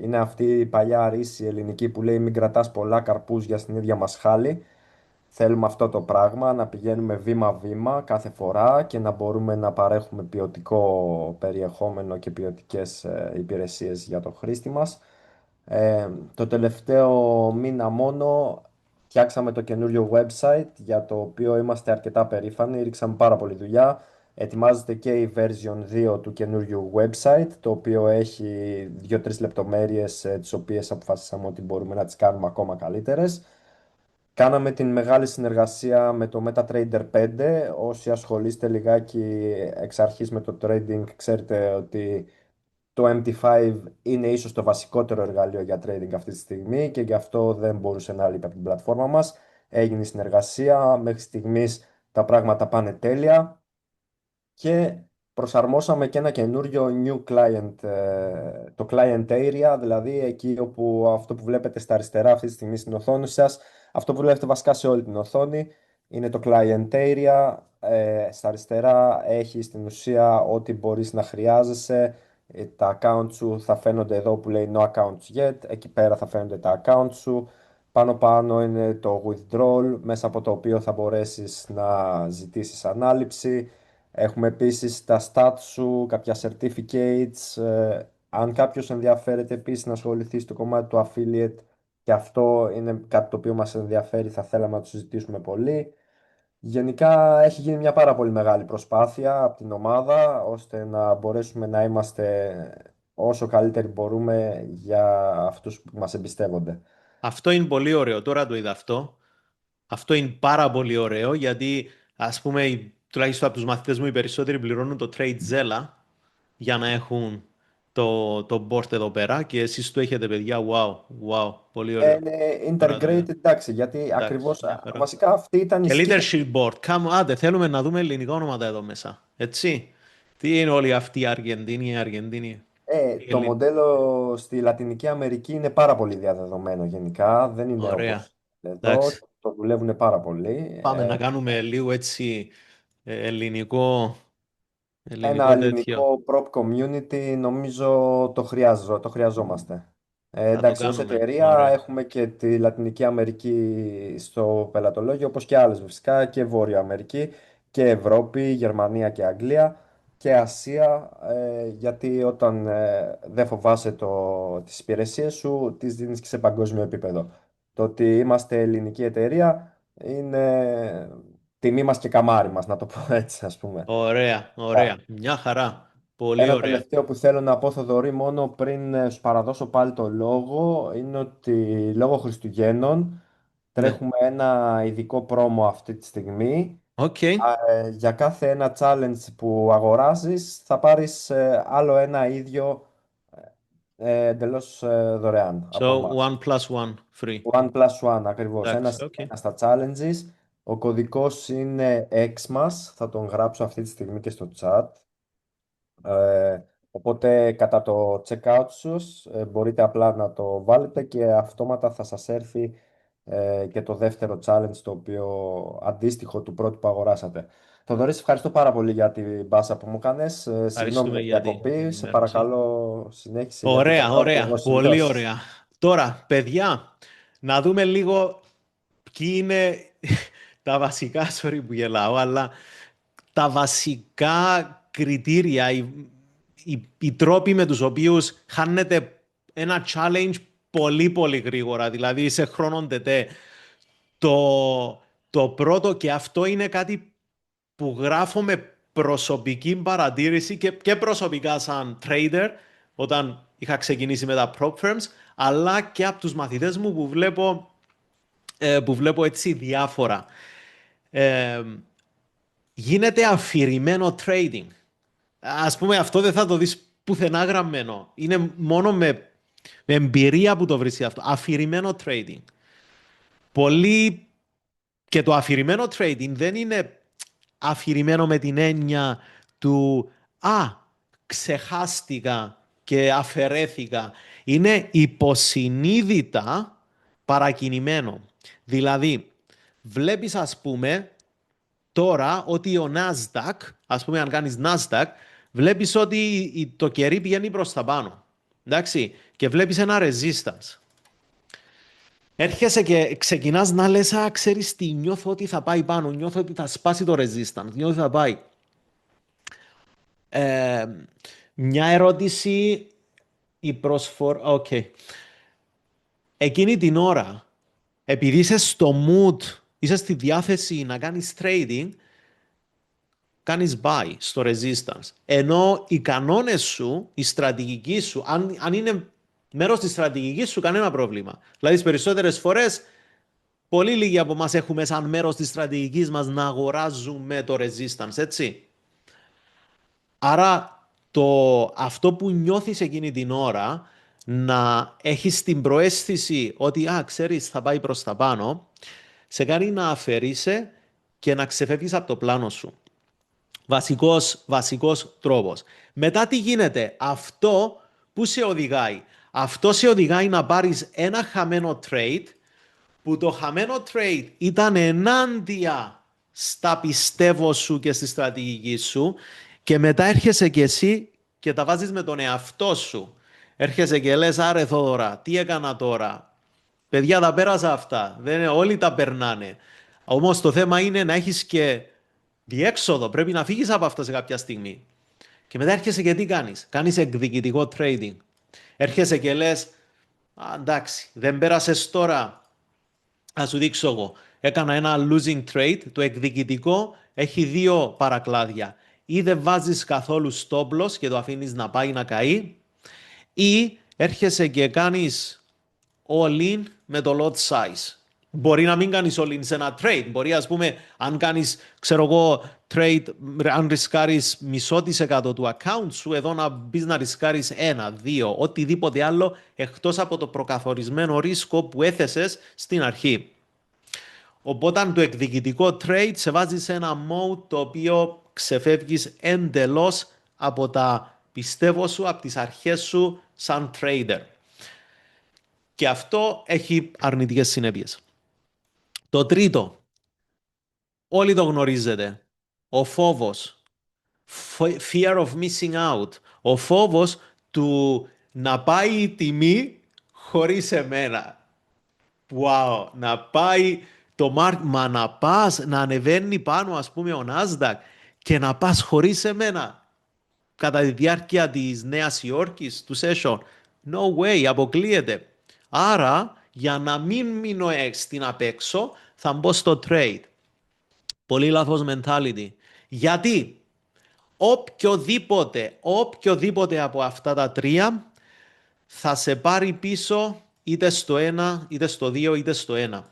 Είναι αυτή η παλιά ρίση ελληνική που λέει μην κρατάς πολλά καρπούζια στην ίδια μας χάλη. Θέλουμε αυτό το πράγμα, να πηγαίνουμε βήμα-βήμα κάθε φορά και να μπορούμε να παρέχουμε ποιοτικό περιεχόμενο και ποιοτικές υπηρεσίες για το χρήστη μας. Το τελευταίο μήνα μόνο φτιάξαμε το καινούριο website για το οποίο είμαστε αρκετά περήφανοι, ρίξαμε πάρα πολύ δουλειά. Ετοιμάζεται και η version 2 του καινούριου website, το οποίο έχει 2-3 λεπτομέρειες τις οποίες αποφασίσαμε ότι μπορούμε να τις κάνουμε ακόμα καλύτερες. Κάναμε την μεγάλη συνεργασία με το MetaTrader 5. Όσοι ασχολείστε λιγάκι εξ αρχής με το trading, ξέρετε ότι το MT5 είναι ίσως το βασικότερο εργαλείο για trading αυτή τη στιγμή και γι' αυτό δεν μπορούσε να λείπει από την πλατφόρμα μας. Έγινε η συνεργασία, μέχρι στιγμής τα πράγματα πάνε τέλεια και προσαρμόσαμε και ένα καινούριο new client, το client area, δηλαδή εκεί όπου αυτό που βλέπετε στα αριστερά αυτή τη στιγμή στην οθόνη σας, αυτό που βλέπετε βασικά σε όλη την οθόνη είναι το client area. Στα αριστερά έχει στην ουσία ό,τι μπορείς να χρειάζεσαι. Τα accounts σου θα φαίνονται εδώ που λέει no accounts yet, εκεί πέρα θα φαίνονται τα accounts σου. Πάνω πάνω είναι το withdrawal, μέσα από το οποίο θα μπορέσεις να ζητήσεις ανάληψη. Έχουμε επίσης τα stats σου, κάποια certificates. Αν κάποιος ενδιαφέρεται επίσης να ασχοληθεί στο κομμάτι του affiliate και αυτό είναι κάτι το οποίο μας ενδιαφέρει, θα θέλαμε να το συζητήσουμε πολύ. Γενικά έχει γίνει μια πάρα πολύ μεγάλη προσπάθεια από την ομάδα ώστε να μπορέσουμε να είμαστε όσο καλύτεροι μπορούμε για αυτούς που μας εμπιστεύονται. Αυτό είναι πολύ ωραίο. Τώρα το είδα αυτό. Αυτό είναι πάρα πολύ ωραίο γιατί, ας πούμε, τουλάχιστον από τους μαθητές μου οι περισσότεροι πληρώνουν το TradeZella για να έχουν το board εδώ πέρα και εσείς το έχετε, παιδιά. Wow, wow, πολύ ωραίο. Είναι Τώρα το integrated, είδα. εντάξει, γιατί Εντάξει, ακριβώς ενδιαφέρον. βασικά αυτή ήταν η Και σκέψη. leadership board. Άντε, θέλουμε να δούμε ελληνικά ονόματα εδώ μέσα. Έτσι. Τι είναι όλοι αυτοί οι Αργεντίνοι, οι Αργεντίνοι. Οι Το μοντέλο στη Λατινική Αμερική είναι πάρα πολύ διαδεδομένο γενικά, δεν είναι Ωραία. όπως εδώ, Εντάξει. το δουλεύουν πάρα πολύ. Πάμε να κάνουμε λίγο έτσι ελληνικό, Ένα ελληνικό τέτοιο. ελληνικό prop community νομίζω το χρειαζόμαστε. Θα το Εντάξει, ως κάνουμε. εταιρεία Ωραία. έχουμε και τη Λατινική Αμερική στο πελατολόγιο, όπως και άλλες φυσικά, και Βόρεια Αμερική και Ευρώπη, Γερμανία και Αγγλία και Ασία, γιατί όταν δεν φοβάσαι τις υπηρεσίες σου, τις δίνεις και σε παγκόσμιο επίπεδο. Το ότι είμαστε ελληνική εταιρεία είναι τιμή μας και καμάρι μας, να το πω έτσι, ας πούμε. Ωραία, ωραία. Μια χαρά. Πολύ Ένα ωραία. τελευταίο που θέλω να πω, Θοδωρή, μόνο πριν σου παραδώσω πάλι το λόγο, είναι ότι λόγω Χριστουγέννων Ναι. τρέχουμε ένα ειδικό πρόμο αυτή τη στιγμή. Οκ. Για κάθε ένα challenge που αγοράζεις θα πάρεις άλλο ένα ίδιο εντελώς δωρεάν από So, εμάς. one plus one free. One plus one ακριβώς. Εντάξει, οκ. Ένα στα challenges. Ο κωδικός είναι Xmas. Θα τον γράψω αυτή τη στιγμή και στο chat. Ε, οπότε κατά το checkout σας μπορείτε απλά να το βάλετε και αυτόματα θα σας έρθει και το δεύτερο challenge το οποίο αντίστοιχο του πρώτου που αγοράσατε. Θοδωρή, σε ευχαριστώ πάρα πολύ για την μπάσα που μου κάνες. Συγγνώμη Ευχαριστούμε για τη για την διακοπή. Σε ενημέρωση. παρακαλώ συνέχισε γιατί Ωραία, περνάω και ωραία. εγώ Πολύ σημειώσεις. ωραία. Τώρα, παιδιά, να δούμε λίγο ποιοι είναι τα βασικά, sorry που γελάω, αλλά τα βασικά κριτήρια, οι τρόποι με τους οποίους χάνετε ένα challenge πολύ πολύ γρήγορα, δηλαδή σε χρόνων τετέ. Το πρώτο, και αυτό είναι κάτι που γράφω με προσωπική παρατήρηση και προσωπικά σαν trader όταν είχα ξεκινήσει με τα prop firms, αλλά και από τους μαθητές μου που βλέπω έτσι διάφορα. Ε, Γίνεται αφηρημένο trading. Ας πούμε, αυτό δεν θα το δεις πουθενά γραμμένο. Είναι μόνο με εμπειρία που το βρίσκει αυτό. Αφηρημένο trading. Πολύ. Και το αφηρημένο trading δεν είναι αφηρημένο με την έννοια του ξεχάστηκα και αφαιρέθηκα. Είναι υποσυνείδητα παρακινημένο. Δηλαδή, βλέπεις ας πούμε τώρα ότι ο Nasdaq, ας πούμε αν κάνεις Nasdaq, βλέπεις ότι το κερί πηγαίνει προς τα πάνω. Εντάξει, και βλέπεις ένα resistance. Έρχεσαι και ξεκινάς να λες, ξέρεις τι, νιώθω ότι θα πάει πάνω, νιώθω ότι θα σπάσει το resistance, νιώθω ότι θα πάει. Ε, Μια ερώτηση, η προσφορά, οκ. Εκείνη την ώρα, επειδή είσαι στο mood, είσαι στη διάθεση να κάνεις trading, κάνεις buy στο resistance. Ενώ οι κανόνες σου, η στρατηγική σου, αν είναι μέρος της στρατηγικής σου, κανένα πρόβλημα. Δηλαδή, τις περισσότερες φορές, πολύ λίγοι από εμάς έχουμε σαν μέρος της στρατηγικής μας να αγοράζουμε το resistance, έτσι. Άρα, αυτό που νιώθεις εκείνη την ώρα, να έχεις την προαίσθηση ότι, ξέρεις, θα πάει προς τα πάνω, σε κάνει να αφαιρείσαι και να ξεφεύγεις από το πλάνο σου. Βασικός τρόπος. Μετά τι γίνεται? Αυτό που σε οδηγάει? Αυτό σε οδηγάει να πάρεις ένα χαμένο trade, που το χαμένο trade ήταν ενάντια στα πιστεύω σου και στη στρατηγική σου, και μετά έρχεσαι και εσύ και τα βάζεις με τον εαυτό σου. Έρχεσαι και λες, άρε Θόδωρα, τι έκανα τώρα? Παιδιά, τα πέρασα αυτά. Όλοι τα περνάνε. Όμως το θέμα είναι να έχεις και διέξοδο. Πρέπει να φύγεις από αυτά σε κάποια στιγμή. Και μετά έρχεσαι και τι κάνεις? Κάνεις εκδικητικό trading. Έρχεσαι και λες, εντάξει, δεν πέρασες τώρα. Θα σου δείξω εγώ. Έκανα ένα losing trade. Το εκδικητικό έχει δύο παρακλάδια. Ή δεν βάζεις καθόλου stop loss και το αφήνεις να πάει να καεί, ή έρχεσαι και κάνεις all in με το lot size. Μπορεί να μην κάνεις all in σε ένα trade. Μπορεί, ας πούμε, αν κάνεις, ξέρω εγώ, trade, αν ρισκάρεις 0% του account σου, εδώ να μπεις να ρισκάρεις 1, 2, οτιδήποτε άλλο, εκτός από το προκαθορισμένο ρίσκο που έθεσες στην αρχή. Οπότε το εκδικητικό trade σε βάζει σε ένα mode το οποίο ξεφεύγεις εντελώς από τα πιστεύω σου, από τις αρχές σου σαν trader. Και αυτό έχει αρνητικές συνέπειες. Το τρίτο, όλοι το γνωρίζετε, ο φόβος, fear of missing out, ο φόβος του να πάει η τιμή χωρίς εμένα. Wow, να πάει το market, μα να πας, να ανεβαίνει πάνω ας πούμε ο Nasdaq και να πας χωρίς εμένα κατά τη διάρκεια της Νέας Υόρκης, του session. No way, αποκλείεται. Άρα για να μην μείνω στην απ' έξω, θα μπω στο trade. Πολύ λάθος mentality. Γιατί οποιοδήποτε από αυτά τα τρία θα σε πάρει πίσω είτε στο 1, είτε στο 2, είτε στο 1.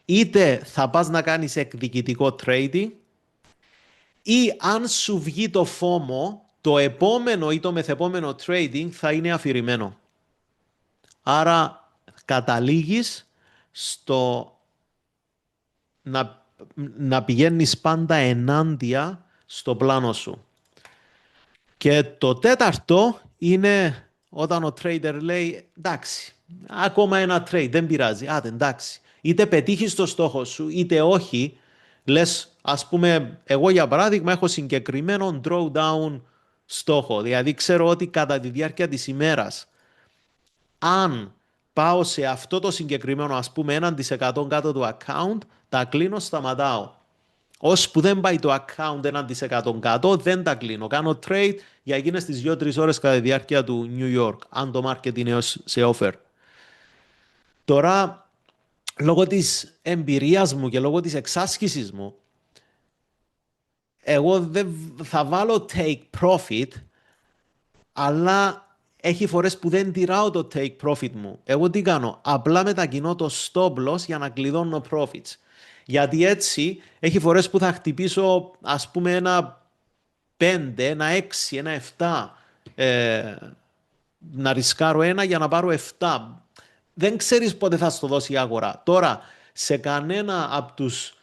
Είτε θα πας να κάνεις εκδικητικό trading ή αν σου βγει το FOMO, το επόμενο ή το μεθεπόμενο trading θα είναι αφηρημένο. Άρα καταλήγεις στο να πηγαίνεις πάντα ενάντια στο πλάνο σου. Και το τέταρτο είναι όταν ο trader λέει εντάξει, ακόμα ένα trade, δεν πειράζει, άντε εντάξει. Είτε πετύχεις το στόχο σου, είτε όχι, λες, ας πούμε, εγώ για παράδειγμα έχω συγκεκριμένο drawdown στόχο. Δηλαδή ξέρω ότι κατά τη διάρκεια της ημέρας, αν πάω σε αυτό το συγκεκριμένο, ας πούμε, 1% κάτω του account, τα κλείνω, σταματάω. Ώσπου δεν πάει το account 1% κάτω, δεν τα κλείνω. Κάνω trade για εκείνες τις 2-3 ώρες κατά τη διάρκεια του New York, αν το market είναι σε offer. Τώρα, λόγω της εμπειρίας μου και λόγω της εξάσκησης μου, εγώ δεν θα βάλω take profit, αλλά έχει φορές που δεν τηράω το take profit μου. Εγώ τι κάνω? Απλά μετακινώ το stop loss για να κλειδώνω profits. Γιατί έτσι έχει φορές που θα χτυπήσω ας πούμε ένα 5, ένα 6, ένα 7, να ρισκάρω ένα για να πάρω 7. Δεν ξέρεις πότε θα στο δώσει η αγορά. Τώρα, σε κανένα από τους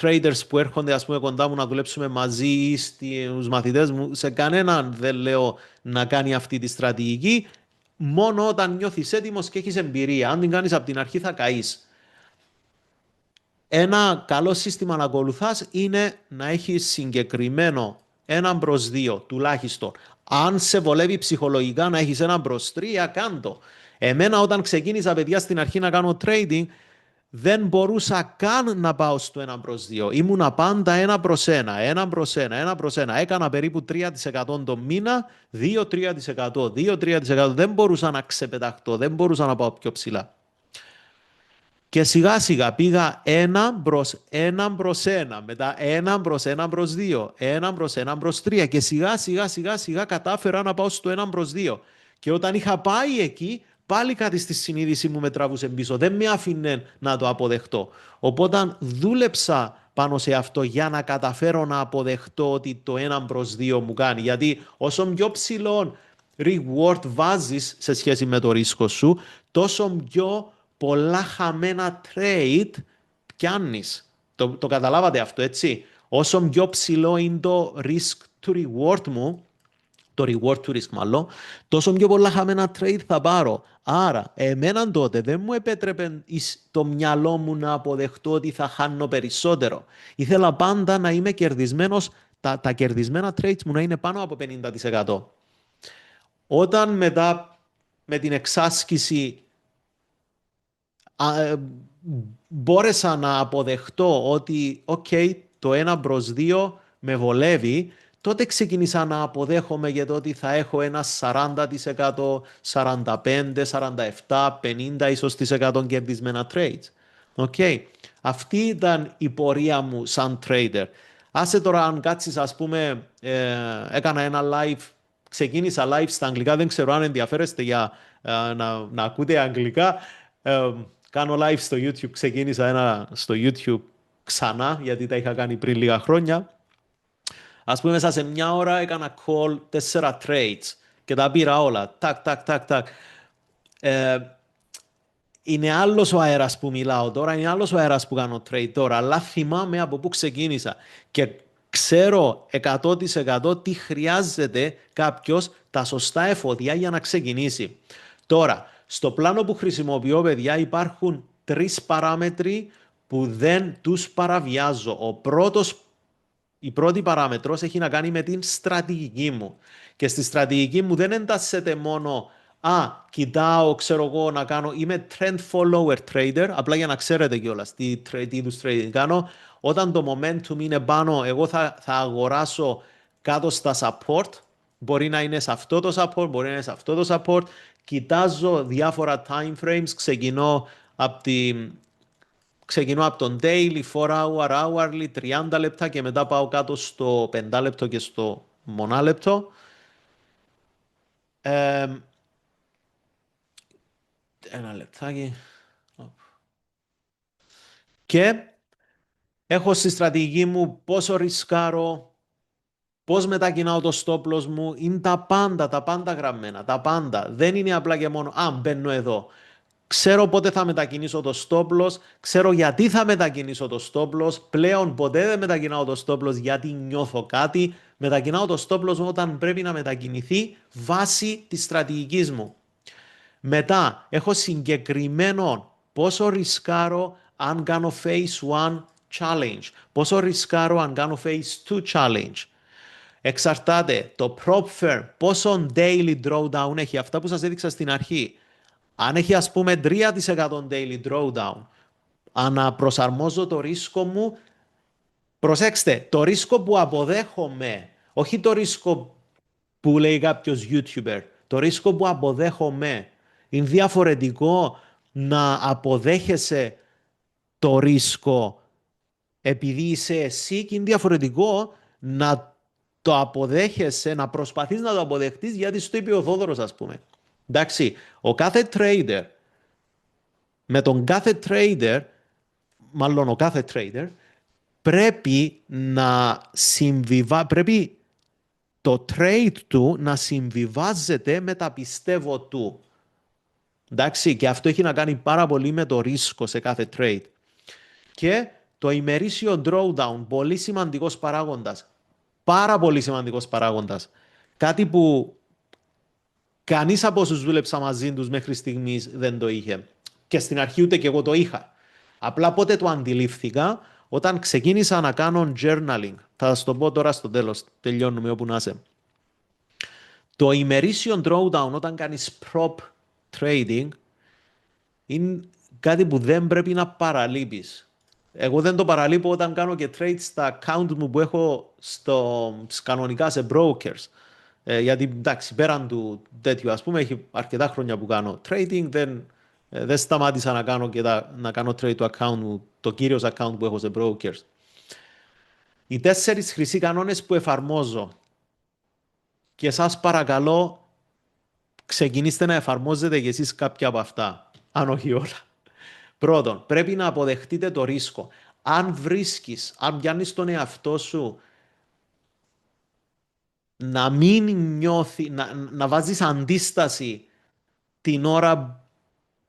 traders που έρχονται ας πούμε κοντά μου να δουλέψουμε μαζί ή στους μαθητές μου, σε κανέναν δεν λέω να κάνει αυτή τη στρατηγική, μόνο όταν νιώθεις έτοιμος και έχεις εμπειρία. Αν την κάνεις από την αρχή θα καείς. Ένα καλό σύστημα να ακολουθάς είναι να έχεις συγκεκριμένο 1/2 τουλάχιστον. Αν σε βολεύει ψυχολογικά να έχεις 1/3, κάντο. Εμένα όταν ξεκίνησα παιδιά στην αρχή να κάνω trading, δεν μπορούσα καν να πάω στο 1/2. Ήμουνα πάντα 1/1, 1/1, 1/1. Έκανα περίπου 3% το μήνα, 2-3%, 2-3%. Δεν μπορούσα να ξεπεταχτώ, δεν μπορούσα να πάω πιο ψηλά. Και σιγά σιγά πήγα 1/1, μετά 1/1/2, 1/1/3 και σιγά κατάφερα να πάω στο 1/2. Και όταν είχα πάει εκεί, πάλι κάτι στη συνείδηση μου με τραβούσε πίσω. Δεν με άφηνε να το αποδεχτώ. Οπότε δούλεψα πάνω σε αυτό για να καταφέρω να αποδεχτώ ότι το 1/2 μου κάνει. Γιατί όσο πιο ψηλό reward βάζεις σε σχέση με το ρίσκο σου, τόσο πιο πολλά χαμένα trade πιάνεις. Το καταλάβατε αυτό, έτσι? Όσο πιο ψηλό είναι το risk to reward μου, το reward to risk μάλλον, τόσο πιο πολλά χαμένα trade θα πάρω. Άρα, εμένα τότε δεν μου επέτρεπε το μυαλό μου να αποδεχτώ ότι θα χάνω περισσότερο. Ήθελα πάντα να είμαι κερδισμένος, τα κερδισμένα trades μου να είναι πάνω από 50%. Όταν μετά με την εξάσκηση μπόρεσα να αποδεχτώ ότι το 1/2 με βολεύει, τότε ξεκίνησα να αποδέχομαι για το ότι θα έχω ένα 40%, 45%, 47%, 50% ίσως κερδισμένα trades. Αυτή ήταν η πορεία μου σαν trader. Άσε τώρα αν κάτσεις, ας πούμε, έκανα ένα live, ξεκίνησα live στα αγγλικά, δεν ξέρω αν ενδιαφέρεστε για να ακούτε αγγλικά. Κάνω live στο YouTube, ξεκίνησα ένα στο YouTube ξανά, γιατί τα είχα κάνει πριν λίγα χρόνια. Ας πούμε, μέσα σε μια ώρα έκανα call 4 trades και τα πήρα όλα. Τάκ. Είναι άλλος ο αέρας που μιλάω τώρα, είναι άλλος ο αέρας που κάνω trade τώρα, αλλά θυμάμαι από πού ξεκίνησα και ξέρω 100% τι χρειάζεται κάποιος, τα σωστά εφόδια για να ξεκινήσει. Τώρα, στο πλάνο που χρησιμοποιώ, παιδιά, υπάρχουν 3 παράμετροι που δεν τους παραβιάζω. Η πρώτη παράμετρος έχει να κάνει με την στρατηγική μου. Και στη στρατηγική μου δεν εντάσσεται μόνο κοιτάω, ξέρω εγώ, να κάνω, είμαι trend follower trader, απλά για να ξέρετε κιόλας τι είδους trading κάνω. Όταν το momentum είναι πάνω, εγώ θα αγοράσω κάτω στα support. Μπορεί να είναι σε αυτό το support, μπορεί να είναι σε αυτό το support. Κοιτάζω διάφορα time frames, ξεκινώ Ξεκινώ από τον daily, 4 hour, hourly, 30 λεπτά και μετά πάω κάτω στο 5 λεπτό και στο μονάλεπτο. Ένα λεπτάκι. Και έχω στη στρατηγική μου πόσο ρισκάρω, πώς μετακινάω το stop loss μου. Είναι τα πάντα γραμμένα, τα πάντα. Δεν είναι απλά και μόνο, μπαίνω εδώ. Ξέρω πότε θα μετακινήσω το stop loss, ξέρω γιατί θα μετακινήσω το stop loss. Πλέον ποτέ δεν μετακινάω το stop loss γιατί νιώθω κάτι. Μετακινάω το stop loss όταν πρέπει να μετακινηθεί βάσει της στρατηγικής μου. Μετά έχω συγκεκριμένο πόσο ρισκάρω αν κάνω phase 1 challenge, πόσο ρισκάρω αν κάνω phase 2 challenge. Εξαρτάται το prop firm πόσο daily drawdown έχει, αυτά που σας έδειξα στην αρχή. Αν έχει ας πούμε 3% daily drawdown, αναπροσαρμόζω το ρίσκο μου. Προσέξτε, το ρίσκο που αποδέχομαι, όχι το ρίσκο που λέει κάποιος YouTuber, το ρίσκο που αποδέχομαι. Είναι διαφορετικό να αποδέχεσαι το ρίσκο επειδή είσαι εσύ και είναι διαφορετικό να το αποδέχεσαι, να προσπαθείς να το αποδεχτείς γιατί στο είπε ο Θόδωρος ας πούμε. Εντάξει, ο κάθε trader, με τον κάθε trader, μάλλον ο κάθε trader, πρέπει το trade του να συμβιβάζεται με τα πιστεύω του. Εντάξει, και αυτό έχει να κάνει πάρα πολύ με το ρίσκο σε κάθε trade. Και το ημερήσιο drawdown, πολύ σημαντικός παράγοντας. Πάρα πολύ σημαντικός παράγοντας. Κάτι που κανείς από όσους δούλεψα μαζί τους μέχρι στιγμής δεν το είχε. Και στην αρχή ούτε και εγώ το είχα. Απλά πότε το αντιλήφθηκα, όταν ξεκίνησα να κάνω journaling. Θα σας το πω τώρα στο τέλος, τελειώνουμε όπου να είσαι. Το ημερήσιο drawdown όταν κάνεις prop trading είναι κάτι που δεν πρέπει να παραλείπεις. Εγώ δεν το παραλείπω όταν κάνω και trades στα account μου που έχω κανονικά σε brokers. Γιατί εντάξει, πέραν του τέτοιου, ας πούμε, έχει αρκετά χρόνια που κάνω trading, δεν σταμάτησα να κάνω trade το account μου, το κύριος account που έχω σε brokers. Οι 4 χρυσοί κανόνες που εφαρμόζω και σας παρακαλώ ξεκινήστε να εφαρμόζετε και εσείς κάποια από αυτά, αν όχι όλα. Πρώτον, πρέπει να αποδεχτείτε το ρίσκο. Αν πιάνεις τον εαυτό σου να μην νιώθει, να βάζεις αντίσταση την ώρα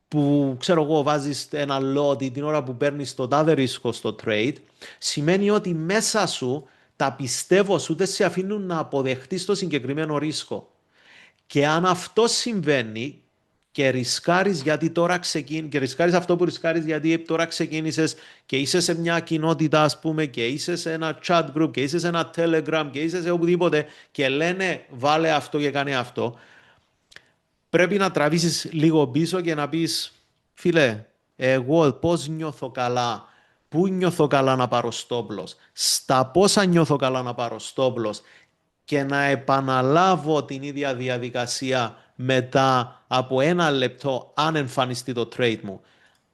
που, ξέρω εγώ, βάζεις ένα lot ή την ώρα που παίρνεις το τάδε ρίσκο στο trade, σημαίνει ότι μέσα σου τα πιστεύω σου δεν σε αφήνουν να αποδεχτείς το συγκεκριμένο ρίσκο. Και αν αυτό συμβαίνει και ρισκάρεις γιατί τώρα και ρισκάρεις αυτό που ρισκάρεις γιατί τώρα ξεκίνησες και είσαι σε μια κοινότητα ας πούμε και είσαι σε ένα chat group και είσαι σε ένα telegram και είσαι σε οπουδήποτε και λένε βάλε αυτό και κάνε αυτό, πρέπει να τραβήσεις λίγο πίσω και να πεις φίλε, εγώ πώς νιώθω καλά, πού νιώθω καλά να πάρω stop loss, στα πόσα νιώθω καλά να πάρω stop loss και να επαναλάβω την ίδια διαδικασία μετά από 1 λεπτό αν εμφανιστεί το trade μου.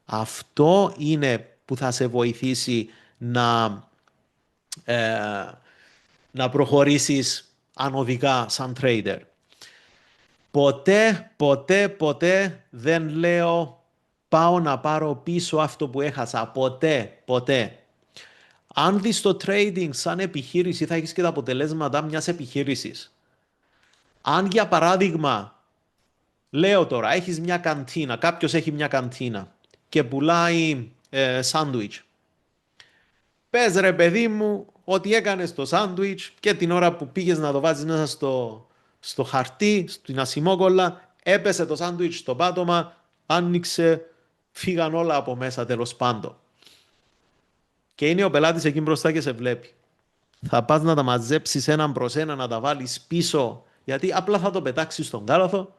Αυτό είναι που θα σε βοηθήσει να προχωρήσεις ανωδικά σαν trader. Ποτέ δεν λέω πάω να πάρω πίσω αυτό που έχασα. Ποτέ. Αν δεις το trading σαν επιχείρηση θα έχεις και τα αποτελέσματα μιας επιχείρησης. Αν για παράδειγμα, λέω τώρα, έχεις μια καντίνα, κάποιος έχει μια καντίνα και πουλάει σάντουιτς. Πες ρε παιδί μου ότι έκανες το σάντουιτς και την ώρα που πήγες να το βάζεις μέσα στο χαρτί, στην ασημόκολλα, έπεσε το σάντουιτς στο πάτωμα, άνοιξε, φύγαν όλα από μέσα τέλος πάντων. Και είναι ο πελάτης εκεί μπροστά και σε βλέπει. Θα πας να τα μαζέψεις έναν προς ένα, να τα βάλεις πίσω, γιατί απλά θα το πετάξεις στον κάλαθο,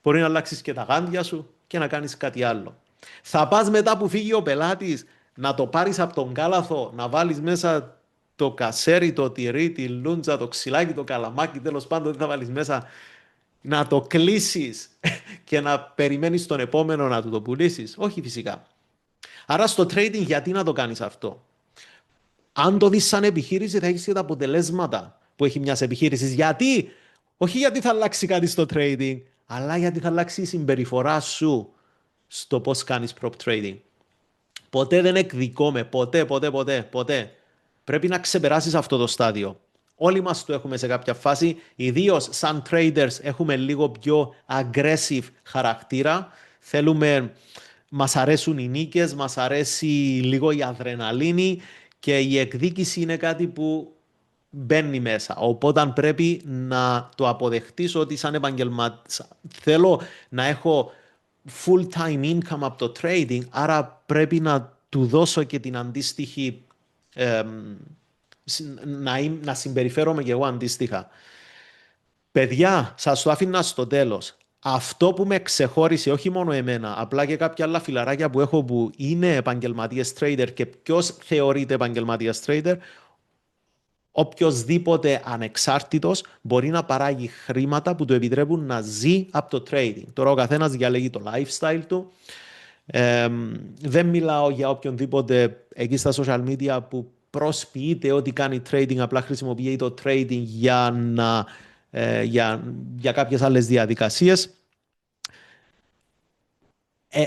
μπορεί να αλλάξεις και τα γάντια σου και να κάνεις κάτι άλλο. Θα πας μετά που φύγει ο πελάτης, να το πάρεις από τον κάλαθο, να βάλεις μέσα το κασέρι, το τυρί, τη λούντζα, το ξυλάκι, το καλαμάκι, τέλος πάντων τι θα βάλεις μέσα, να το κλείσεις και να περιμένεις τον επόμενο να του το πουλήσεις. Όχι φυσικά. Άρα στο trading γιατί να το κάνεις αυτό? Αν το δεις σαν επιχείρηση θα έχεις και τα αποτελέσματα που έχει μιας επιχείρησης. Γιατί? Όχι γιατί θα αλλάξει κάτι στο trading, αλλά γιατί θα αλλάξει η συμπεριφορά σου στο πώς κάνεις prop trading. Ποτέ δεν εκδικώμε. Ποτέ, ποτέ, ποτέ, ποτέ. Πρέπει να ξεπεράσεις αυτό το στάδιο. Όλοι μας το έχουμε σε κάποια φάση. Ιδίως σαν traders έχουμε λίγο πιο aggressive χαρακτήρα. Θέλουμε, μας αρέσουν οι νίκες, μας αρέσει λίγο η αδρεναλίνη και η εκδίκηση είναι κάτι που μπαίνει μέσα. Οπότε πρέπει να το αποδεχτείς ότι σαν επαγγελματίας θέλω να έχω full-time income από το trading, άρα πρέπει να του δώσω και την αντίστοιχη να συμπεριφέρομαι και εγώ αντίστοιχα. Παιδιά, σας το άφηνα στο τέλος. Αυτό που με ξεχώρισε, όχι μόνο εμένα, απλά και κάποια άλλα φιλαράκια που έχω που είναι επαγγελματίες trader και ποιος θεωρείται επαγγελματίας trader, οποιοσδήποτε ανεξάρτητος μπορεί να παράγει χρήματα που του επιτρέπουν να ζει από το trading. Τώρα ο καθένας διαλέγει το lifestyle του. Δεν μιλάω για οποιονδήποτε εκεί στα social media που προσποιείται ότι κάνει trading, απλά χρησιμοποιεί το trading για κάποιες άλλες διαδικασίες.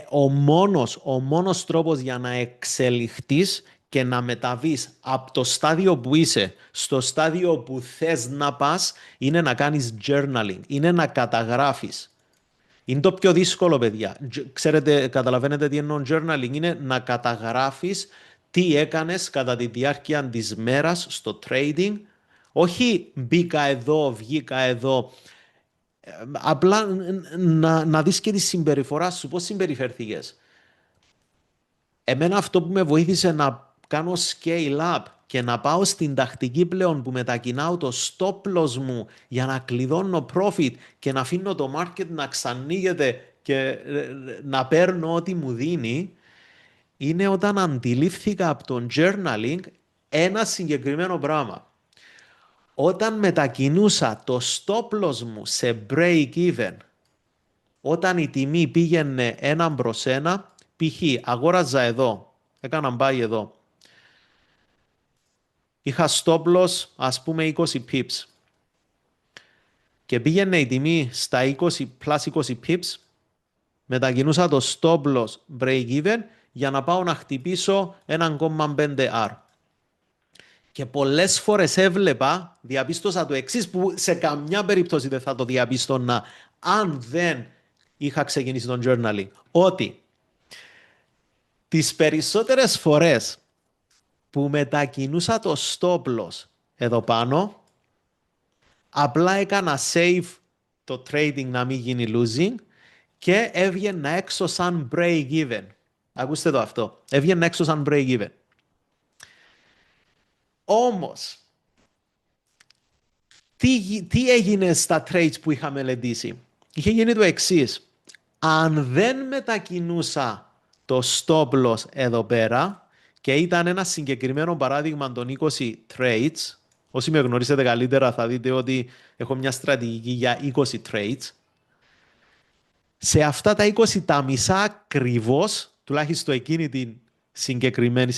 Ο μόνος τρόπος για να εξελιχθείς και να μεταβείς από το στάδιο που είσαι στο στάδιο που θες να πας είναι να κάνεις journaling, είναι να καταγράφεις. Είναι το πιο δύσκολο, παιδιά. Ξέρετε, καταλαβαίνετε τι εννοώ journaling? Είναι να καταγράφεις τι έκανες κατά τη διάρκεια της μέρας στο trading. Όχι μπήκα εδώ, βγήκα εδώ. Απλά να δεις και τη συμπεριφορά σου, πώς συμπεριφερθήκες. Εμένα αυτό που με βοήθησε να κάνω scale up και να πάω στην τακτική πλέον που μετακινάω το stop loss μου για να κλειδώνω profit και να αφήνω το market να ξανοίγεται και να παίρνω ό,τι μου δίνει, είναι όταν αντιλήφθηκα από τον journaling ένα συγκεκριμένο πράγμα. Όταν μετακινούσα το stop loss μου σε break even, όταν η τιμή πήγαινε έναν προς ένα, π.χ. αγόραζα εδώ, έκανα buy εδώ, είχα stop loss ας πούμε 20 pips και πήγαινε η τιμή στα 20 plus 20 pips, μετακινούσα το stop loss break even για να πάω να χτυπήσω 1,5R. Και πολλές φορές έβλεπα, διαπίστωσα το εξής που σε καμιά περίπτωση δεν θα το διαπίστωνα αν δεν είχα ξεκινήσει τον journaling, ότι τις περισσότερες φορές που μετακινούσα το stop loss εδώ πάνω, απλά έκανα save το trading να μην γίνει losing και έβγαινα έξω σαν break even. Ακούστε το αυτό. Έβγαινα έξω σαν break even. Όμως, τι έγινε στα trades που είχα μελετήσει? Είχε γίνει το εξής. Αν δεν μετακινούσα το stop loss εδώ πέρα και ήταν ένα συγκεκριμένο παράδειγμα των 20 trades, όσοι με γνωρίζετε καλύτερα θα δείτε ότι έχω μια στρατηγική για 20 trades, σε αυτά τα 20 τα μισά ακριβώς, τουλάχιστον σε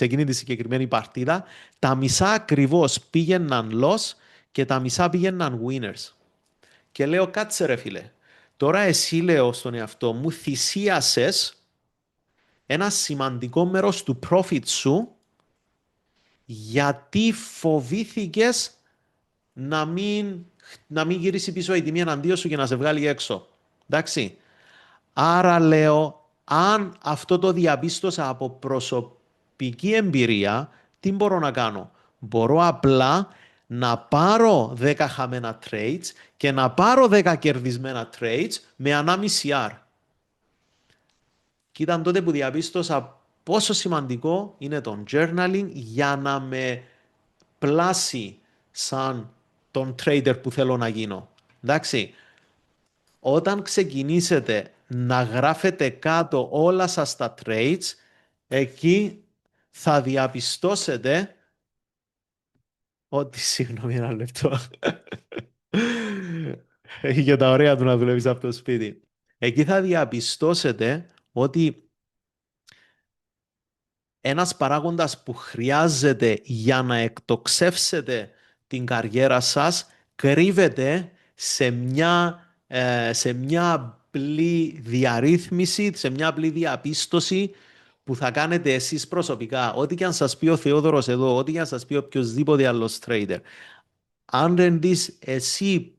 εκείνη τη συγκεκριμένη παρτίδα, τα μισά ακριβώς πήγαιναν loss και τα μισά πήγαιναν winners. Και λέω, κάτσε ρε φίλε, τώρα εσύ λέω στον εαυτό μου, θυσίασες ένα σημαντικό μέρος του profit σου γιατί φοβήθηκες να μην γυρίσει πίσω η τιμή εναντίον σου και να σε βγάλει έξω. Εντάξει. Άρα λέω, αν αυτό το διαπίστωσα από προσωπική εμπειρία, τι μπορώ να κάνω? Μπορώ απλά να πάρω 10 χαμένα trades και να πάρω 10 κερδισμένα trades με 1,5R. Και ήταν τότε που διαπίστωσα πόσο σημαντικό είναι το journaling για να με πλάσει σαν τον trader που θέλω να γίνω. Εντάξει. Όταν ξεκινήσετε να γράφετε κάτω όλα σας τα trades, εκεί θα διαπιστώσετε ότι, συγγνώμη ένα λεπτό, έχει και τα ωραία του να δουλεύεις από το σπίτι. Εκεί θα διαπιστώσετε ότι ένας παράγοντας που χρειάζεται για να εκτοξεύσετε την καριέρα σας κρύβεται σε μια απλή διαρρύθμιση, σε μια απλή διαπίστωση που θα κάνετε εσείς προσωπικά. Ό,τι και αν σας πει ο Θεόδωρος εδώ, ό,τι και αν σας πει οποιοδήποτε άλλος trader, αν δεν δεις εσύ,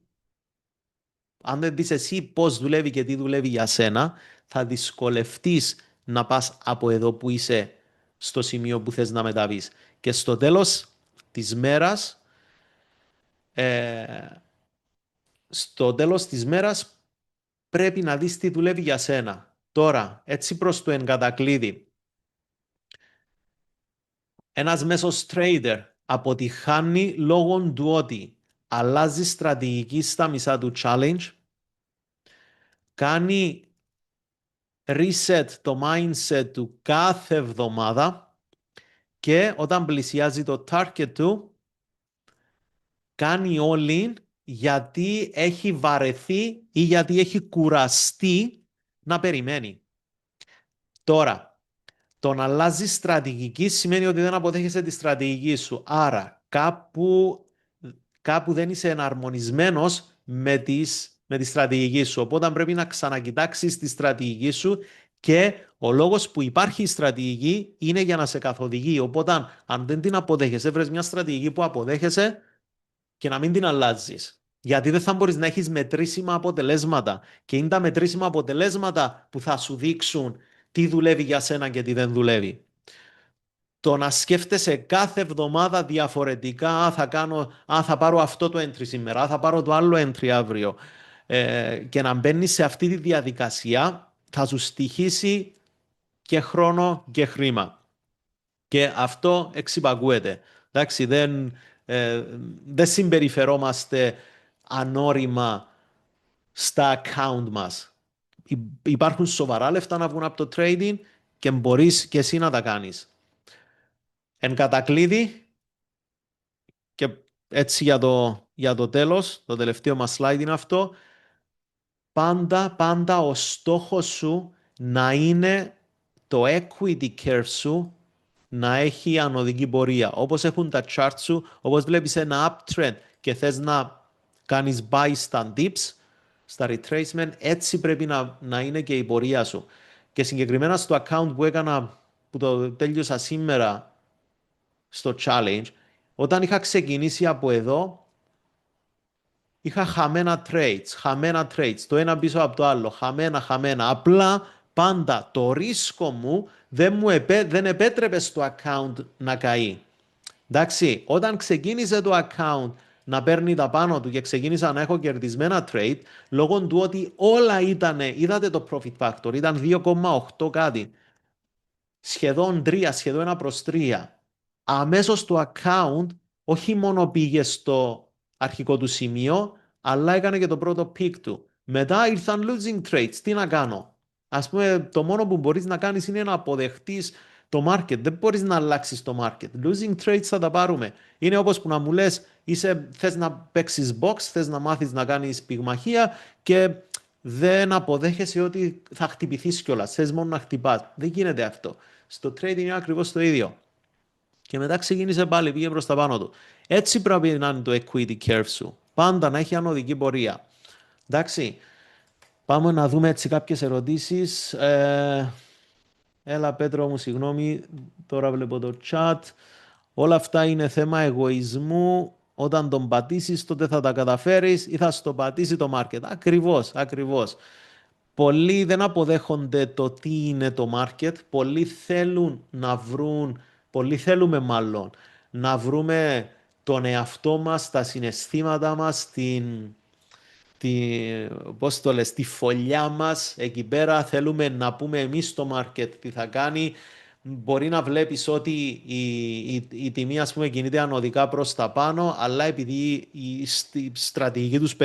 αν δεν δεις εσύ πώς δουλεύει και τι δουλεύει για σένα, θα δυσκολευτείς να πας από εδώ που είσαι στο σημείο που θες να μεταβείς. Και στο τέλος της μέρας, ε, στο τέλος της μέρας πρέπει να δεις τι δουλεύει για σένα. Τώρα, έτσι προς το εγκατακλείδι, ένας μέσος trader αποτυχάνει λόγω του ότι αλλάζει στρατηγική στα μισά του challenge, κάνει reset το mindset του κάθε εβδομάδα και όταν πλησιάζει το target του κάνει all-in γιατί έχει βαρεθεί ή γιατί έχει κουραστεί να περιμένει. Τώρα, το να αλλάζει στρατηγική σημαίνει ότι δεν αποδέχεσαι τη στρατηγική σου. Άρα, κάπου δεν είσαι εναρμονισμένος με τη στρατηγική σου. Οπότε πρέπει να ξανακοιτάξεις τη στρατηγική σου και ο λόγος που υπάρχει η στρατηγική είναι για να σε καθοδηγεί. Οπότε αν δεν την αποδέχεσαι, βρες μια στρατηγική που αποδέχεσαι και να μην την αλλάζεις. Γιατί δεν θα μπορείς να έχεις μετρήσιμα αποτελέσματα. Και είναι τα μετρήσιμα αποτελέσματα που θα σου δείξουν τι δουλεύει για σένα και τι δεν δουλεύει. Το να σκέφτεσαι κάθε εβδομάδα διαφορετικά, θα πάρω αυτό το entry σήμερα, θα πάρω το άλλο entry αύριο, και να μπαίνεις σε αυτή τη διαδικασία θα σου στοιχήσει και χρόνο και χρήμα. Και αυτό εξυπακούεται. Εντάξει, δεν συμπεριφερόμαστε ανώριμα στα account μας. Υπάρχουν σοβαρά λεφτά να βγουν από το trading και μπορείς και εσύ να τα κάνεις. Εν κατακλείδη, και έτσι για το τέλος, το τελευταίο μας slide είναι αυτό, πάντα ο στόχος σου να είναι το equity curve σου να έχει ανωδική πορεία. Όπως έχουν τα charts σου, όπως βλέπεις ένα uptrend και θες να κάνεις buy στα dips, στα retracement, έτσι πρέπει να είναι και η πορεία σου. Και συγκεκριμένα στο account που έκανα, που το τέλειωσα σήμερα στο challenge, όταν είχα ξεκινήσει από εδώ, είχα χαμένα trades, το ένα πίσω από το άλλο, χαμένα. Απλά πάντα το ρίσκο μου δεν επέτρεπε στο account να καεί. Εντάξει, όταν ξεκίνησε το account να παίρνει τα πάνω του και ξεκίνησα να έχω κερδισμένα trade, λόγω του ότι όλα είδατε το profit factor, ήταν 2,8 κάτι, σχεδόν 3, σχεδόν 1/3. Αμέσως το account όχι μόνο πήγε στο αρχικό του σημείο, αλλά έκανε και το πρώτο peak του. Μετά ήρθαν losing trades. Τι να κάνω? Ας πούμε, το μόνο που μπορείς να κάνεις είναι να αποδεχτείς το market. Δεν μπορείς να αλλάξεις το market. Losing trades θα τα πάρουμε. Είναι όπως που να μου λες, θες να παίξεις box, θες να μάθεις να κάνεις πυγμαχία και δεν αποδέχεσαι ότι θα χτυπηθείς κιόλας. Θες μόνο να χτυπάς. Δεν γίνεται αυτό. Στο trading είναι ακριβώς το ίδιο. Και μετά ξεκίνησε πάλι, πήγε προς τα πάνω του. Έτσι πρέπει να είναι το equity curve σου. Πάντα να έχει ανωδική πορεία. Εντάξει, πάμε να δούμε έτσι κάποιες ερωτήσεις. Έλα Πέτρο μου, συγγνώμη, τώρα βλέπω το chat. Όλα αυτά είναι θέμα εγωισμού. Όταν τον πατήσεις τότε θα τα καταφέρεις ή θα στο πατήσει το market. Ακριβώς. Πολλοί δεν αποδέχονται το τι είναι το market. Πολλοί θέλουμε μάλλον να βρούμε τον εαυτό μας, τα συναισθήματά μας, πώς το λες, τη φωλιά μας εκεί πέρα. Θέλουμε να πούμε εμείς στο market τι θα κάνει. Μπορεί να βλέπεις ότι η τιμή, ας πούμε, κινείται ανωδικά προς τα πάνω, αλλά επειδή η στρατηγική τους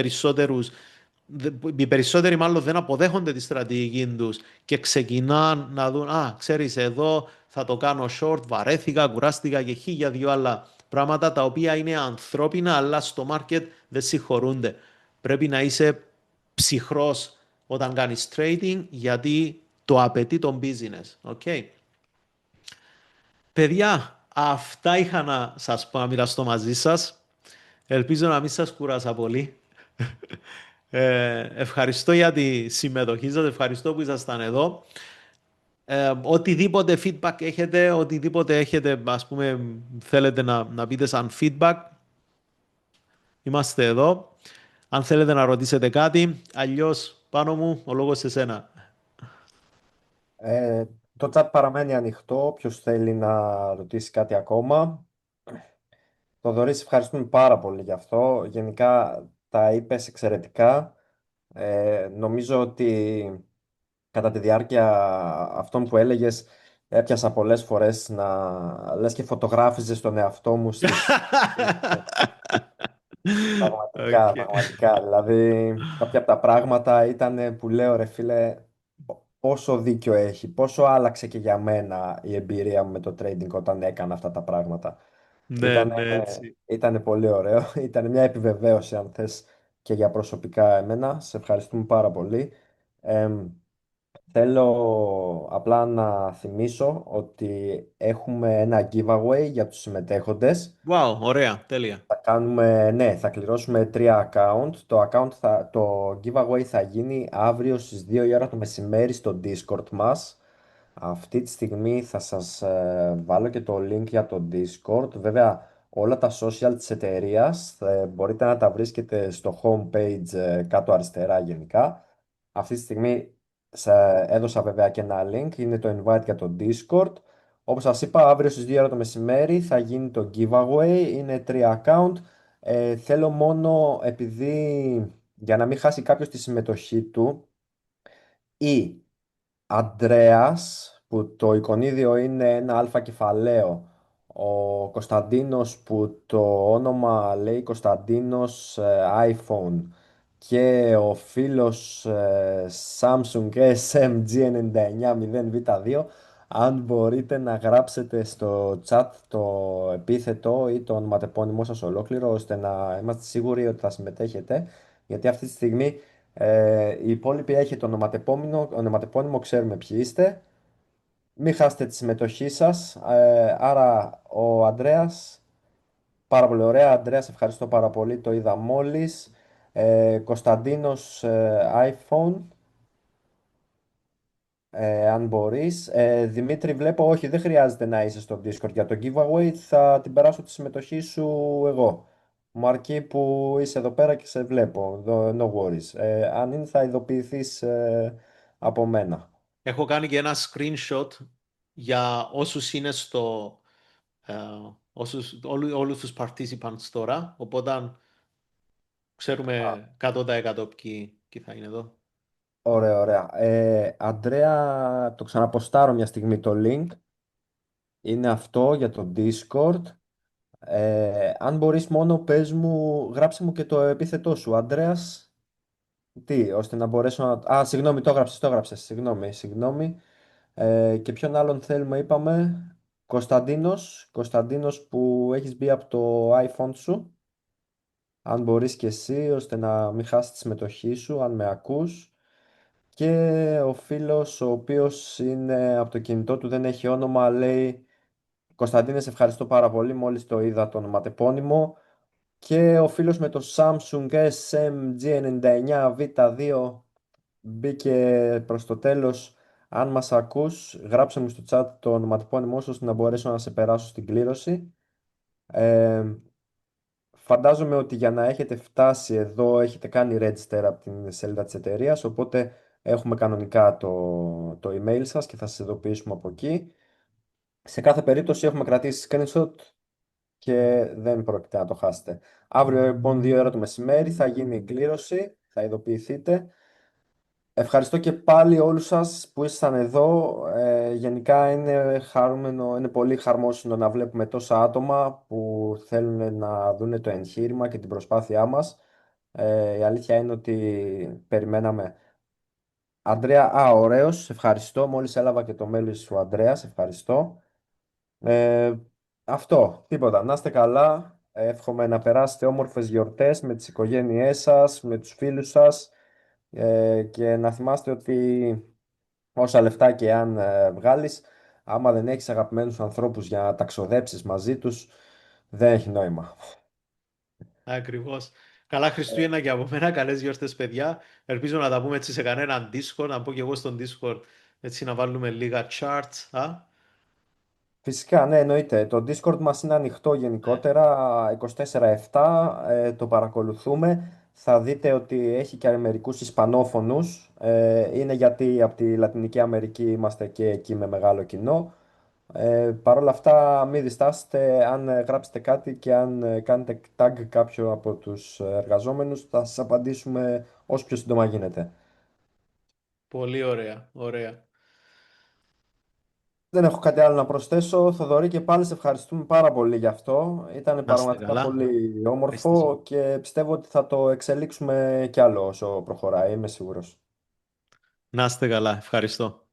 οι περισσότεροι μάλλον δεν αποδέχονται τη στρατηγική τους και ξεκινάνε να δουν, ξέρεις, εδώ θα το κάνω short, βαρέθηκα, κουράστηκα και χίλια δυο άλλα πράγματα τα οποία είναι ανθρώπινα, αλλά στο market δεν συγχωρούνται. Πρέπει να είσαι ψυχρός όταν κάνεις trading, γιατί το απαιτεί το business. Okay. Παιδιά, αυτά είχα να σας πω, να μοιραστώ μαζί σας. Ελπίζω να μην σας κούρασα πολύ. Ευχαριστώ για τη συμμετοχή σας, ευχαριστώ που ήσασταν εδώ. Οτιδήποτε feedback έχετε, οτιδήποτε έχετε, ας πούμε, θέλετε να πείτε σαν feedback, είμαστε εδώ. Αν θέλετε να ρωτήσετε κάτι, αλλιώς πάνω μου, ο λόγος σε σένα. Ε, το chat παραμένει ανοιχτό. Ποιος θέλει να ρωτήσει κάτι ακόμα. Θοδωρή, σε ευχαριστούμε πάρα πολύ γι' αυτό. Γενικά τα είπες εξαιρετικά. Νομίζω ότι κατά τη διάρκεια αυτών που έλεγες έπιασα πολλές φορές να λες και φωτογράφιζες τον εαυτό μου στις... Πραγματικά, Okay. πραγματικά. Δηλαδή, κάποια από τα πράγματα ήταν που λέω, ρε φίλε, πόσο δίκιο έχει, πόσο άλλαξε και για μένα η εμπειρία μου με το trading όταν έκανα αυτά τα πράγματα. Ναι, Ήταν, ναι, έτσι. ήτανε πολύ ωραίο. Ήταν μια επιβεβαίωση, αν θες, και για προσωπικά εμένα. Σε ευχαριστούμε πάρα πολύ. Εμ, Θέλω απλά να θυμίσω ότι έχουμε ένα giveaway για τους συμμετέχοντες. Wow, ωραία, τέλεια. Θα κάνουμε, ναι, θα κληρώσουμε τρία account. Το giveaway θα γίνει αύριο στις 2 η ώρα το μεσημέρι στο Discord μας. Αυτή τη στιγμή θα σας βάλω και το link για το Discord. Βέβαια, όλα τα social της εταιρείας μπορείτε να τα βρίσκετε στο homepage κάτω αριστερά γενικά. Αυτή τη στιγμή έδωσα βέβαια και ένα link, είναι το invite για το Discord. Όπως σας είπα, αύριο στις 2 ώρα το μεσημέρι θα γίνει το giveaway, είναι τρία account. Θέλω μόνο, επειδή για να μην χάσει κάποιος τη συμμετοχή του, ή Αντρέας, που το εικονίδιο είναι ένα αλφα κεφαλαίο. Ο Κωνσταντίνος, που το όνομα λέει Κωνσταντίνος iPhone. Και ο φίλος Samsung SMG99 0V2. Αν μπορείτε να γράψετε στο chat το επίθετο ή το ονοματεπώνυμό σας ολόκληρο, ώστε να είμαστε σίγουροι ότι θα συμμετέχετε. Γιατί αυτή τη στιγμή οι υπόλοιποι έχετε ονοματεπώνυμο, ονοματεπώνυμο, ξέρουμε ποιοι είστε. Μην χάσετε τη συμμετοχή σας. Άρα ο Ανδρέας, πάρα πολύ ωραία. Ανδρέας, ευχαριστώ πάρα πολύ. Το είδα μόλις. Κωνσταντίνος iPhone, αν μπορείς. Δημήτρη, βλέπω, όχι, δεν χρειάζεται να είσαι στο Discord για το giveaway. Θα την περάσω τη συμμετοχή σου εγώ. Μου αρκεί που είσαι εδώ πέρα και σε βλέπω. No worries. Αν είναι, θα ειδοποιηθείς από μένα. Έχω κάνει και ένα screenshot για όσους είναι ε, όλους τους participants τώρα, οπότε Α, ξέρουμε 100% ποιοι θα είναι εδώ. ωραία, ωραία. Αντρέα, το ξαναποστάρω μια στιγμή το link. Είναι αυτό για το Discord. Αν μπορείς, μόνο πες μου, γράψε μου και το επίθετό σου. Αντρέας, τι, ώστε να μπορέσω να... Α, συγγνώμη, το έγραψες. Συγγνώμη, συγγνώμη. Και ποιον άλλον θέλουμε, είπαμε. Κωνσταντίνος που έχεις μπει από το iPhone σου. Αν μπορείς και εσύ, ώστε να μην χάσεις τη συμμετοχή σου, αν με ακούς. Και ο φίλος ο οποίος είναι από το κινητό του, δεν έχει όνομα, λέει Κωνσταντίνε, σε ευχαριστώ πάρα πολύ, μόλις το είδα το ονοματεπώνυμο. Και ο φίλος με το Samsung SMG99V2 μπήκε προς το τέλος. Αν μας ακούς, γράψε μου στο chat το ονοματεπώνυμό σου, ώστε να μπορέσω να σε περάσω στην κλήρωση. Ε, Φαντάζομαι ότι για να έχετε φτάσει εδώ έχετε κάνει register από την σελίδα της εταιρείας, οπότε έχουμε κανονικά το email σας και θα σας ειδοποιήσουμε από εκεί. Σε κάθε περίπτωση έχουμε κρατήσει screenshot και δεν πρόκειται να το χάσετε. Αύριο λοιπόν 2 ώρα το μεσημέρι θα γίνει η κλήρωση, θα ειδοποιηθείτε. Ευχαριστώ και πάλι όλους σας που ήσασταν εδώ. Γενικά είναι χαρούμενο, είναι πολύ χαρμόσυνο να βλέπουμε τόσα άτομα που θέλουν να δουν το εγχείρημα και την προσπάθειά μας. Η αλήθεια είναι ότι περιμέναμε. Αντρέα, ωραίος, σε ευχαριστώ. Μόλις έλαβα και το mail σου, Αντρέα, σε ευχαριστώ. Ε, Αυτό, τίποτα. Να είστε καλά. Εύχομαι να περάσετε όμορφες γιορτές με τις οικογένειές σας, με τους φίλους σας, και να θυμάστε ότι όσα λεφτά και αν βγάλεις, άμα δεν έχεις αγαπημένους ανθρώπους για να ταξοδέψεις μαζί τους, δεν έχει νόημα. Ακριβώς. Καλά Χριστούγεννα και από μένα, καλές γιορτές παιδιά. Ελπίζω να τα πούμε έτσι σε κανέναν Discord, να πω και εγώ στον Discord, έτσι να βάλουμε λίγα charts. Φυσικά, ναι, εννοείται. Το Discord μας είναι ανοιχτό Ναι. γενικότερα, 24/7, το παρακολουθούμε. Θα δείτε ότι έχει και μερικούς Ισπανόφωνους. Είναι γιατί από τη Λατινική Αμερική είμαστε και εκεί με μεγάλο κοινό. Παρ' όλα αυτά, μην διστάσετε, αν γράψετε κάτι και αν κάνετε tag κάποιο από τους εργαζόμενους, θα σας απαντήσουμε όσο πιο σύντομα γίνεται. Πολύ ωραία, ωραία. Δεν έχω κάτι άλλο να προσθέσω. Θοδωρή, και πάλι σε ευχαριστούμε πάρα πολύ γι' αυτό. Ήταν Να είστε πραγματικά καλά. πολύ Ευχαριστήσω. όμορφο και πιστεύω ότι θα το εξελίξουμε κι άλλο όσο προχωράει. Είμαι σίγουρος. Να είστε καλά. Ευχαριστώ.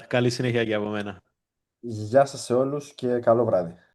Καλή συνέχεια και από μένα. Γεια σας σε όλους και καλό βράδυ.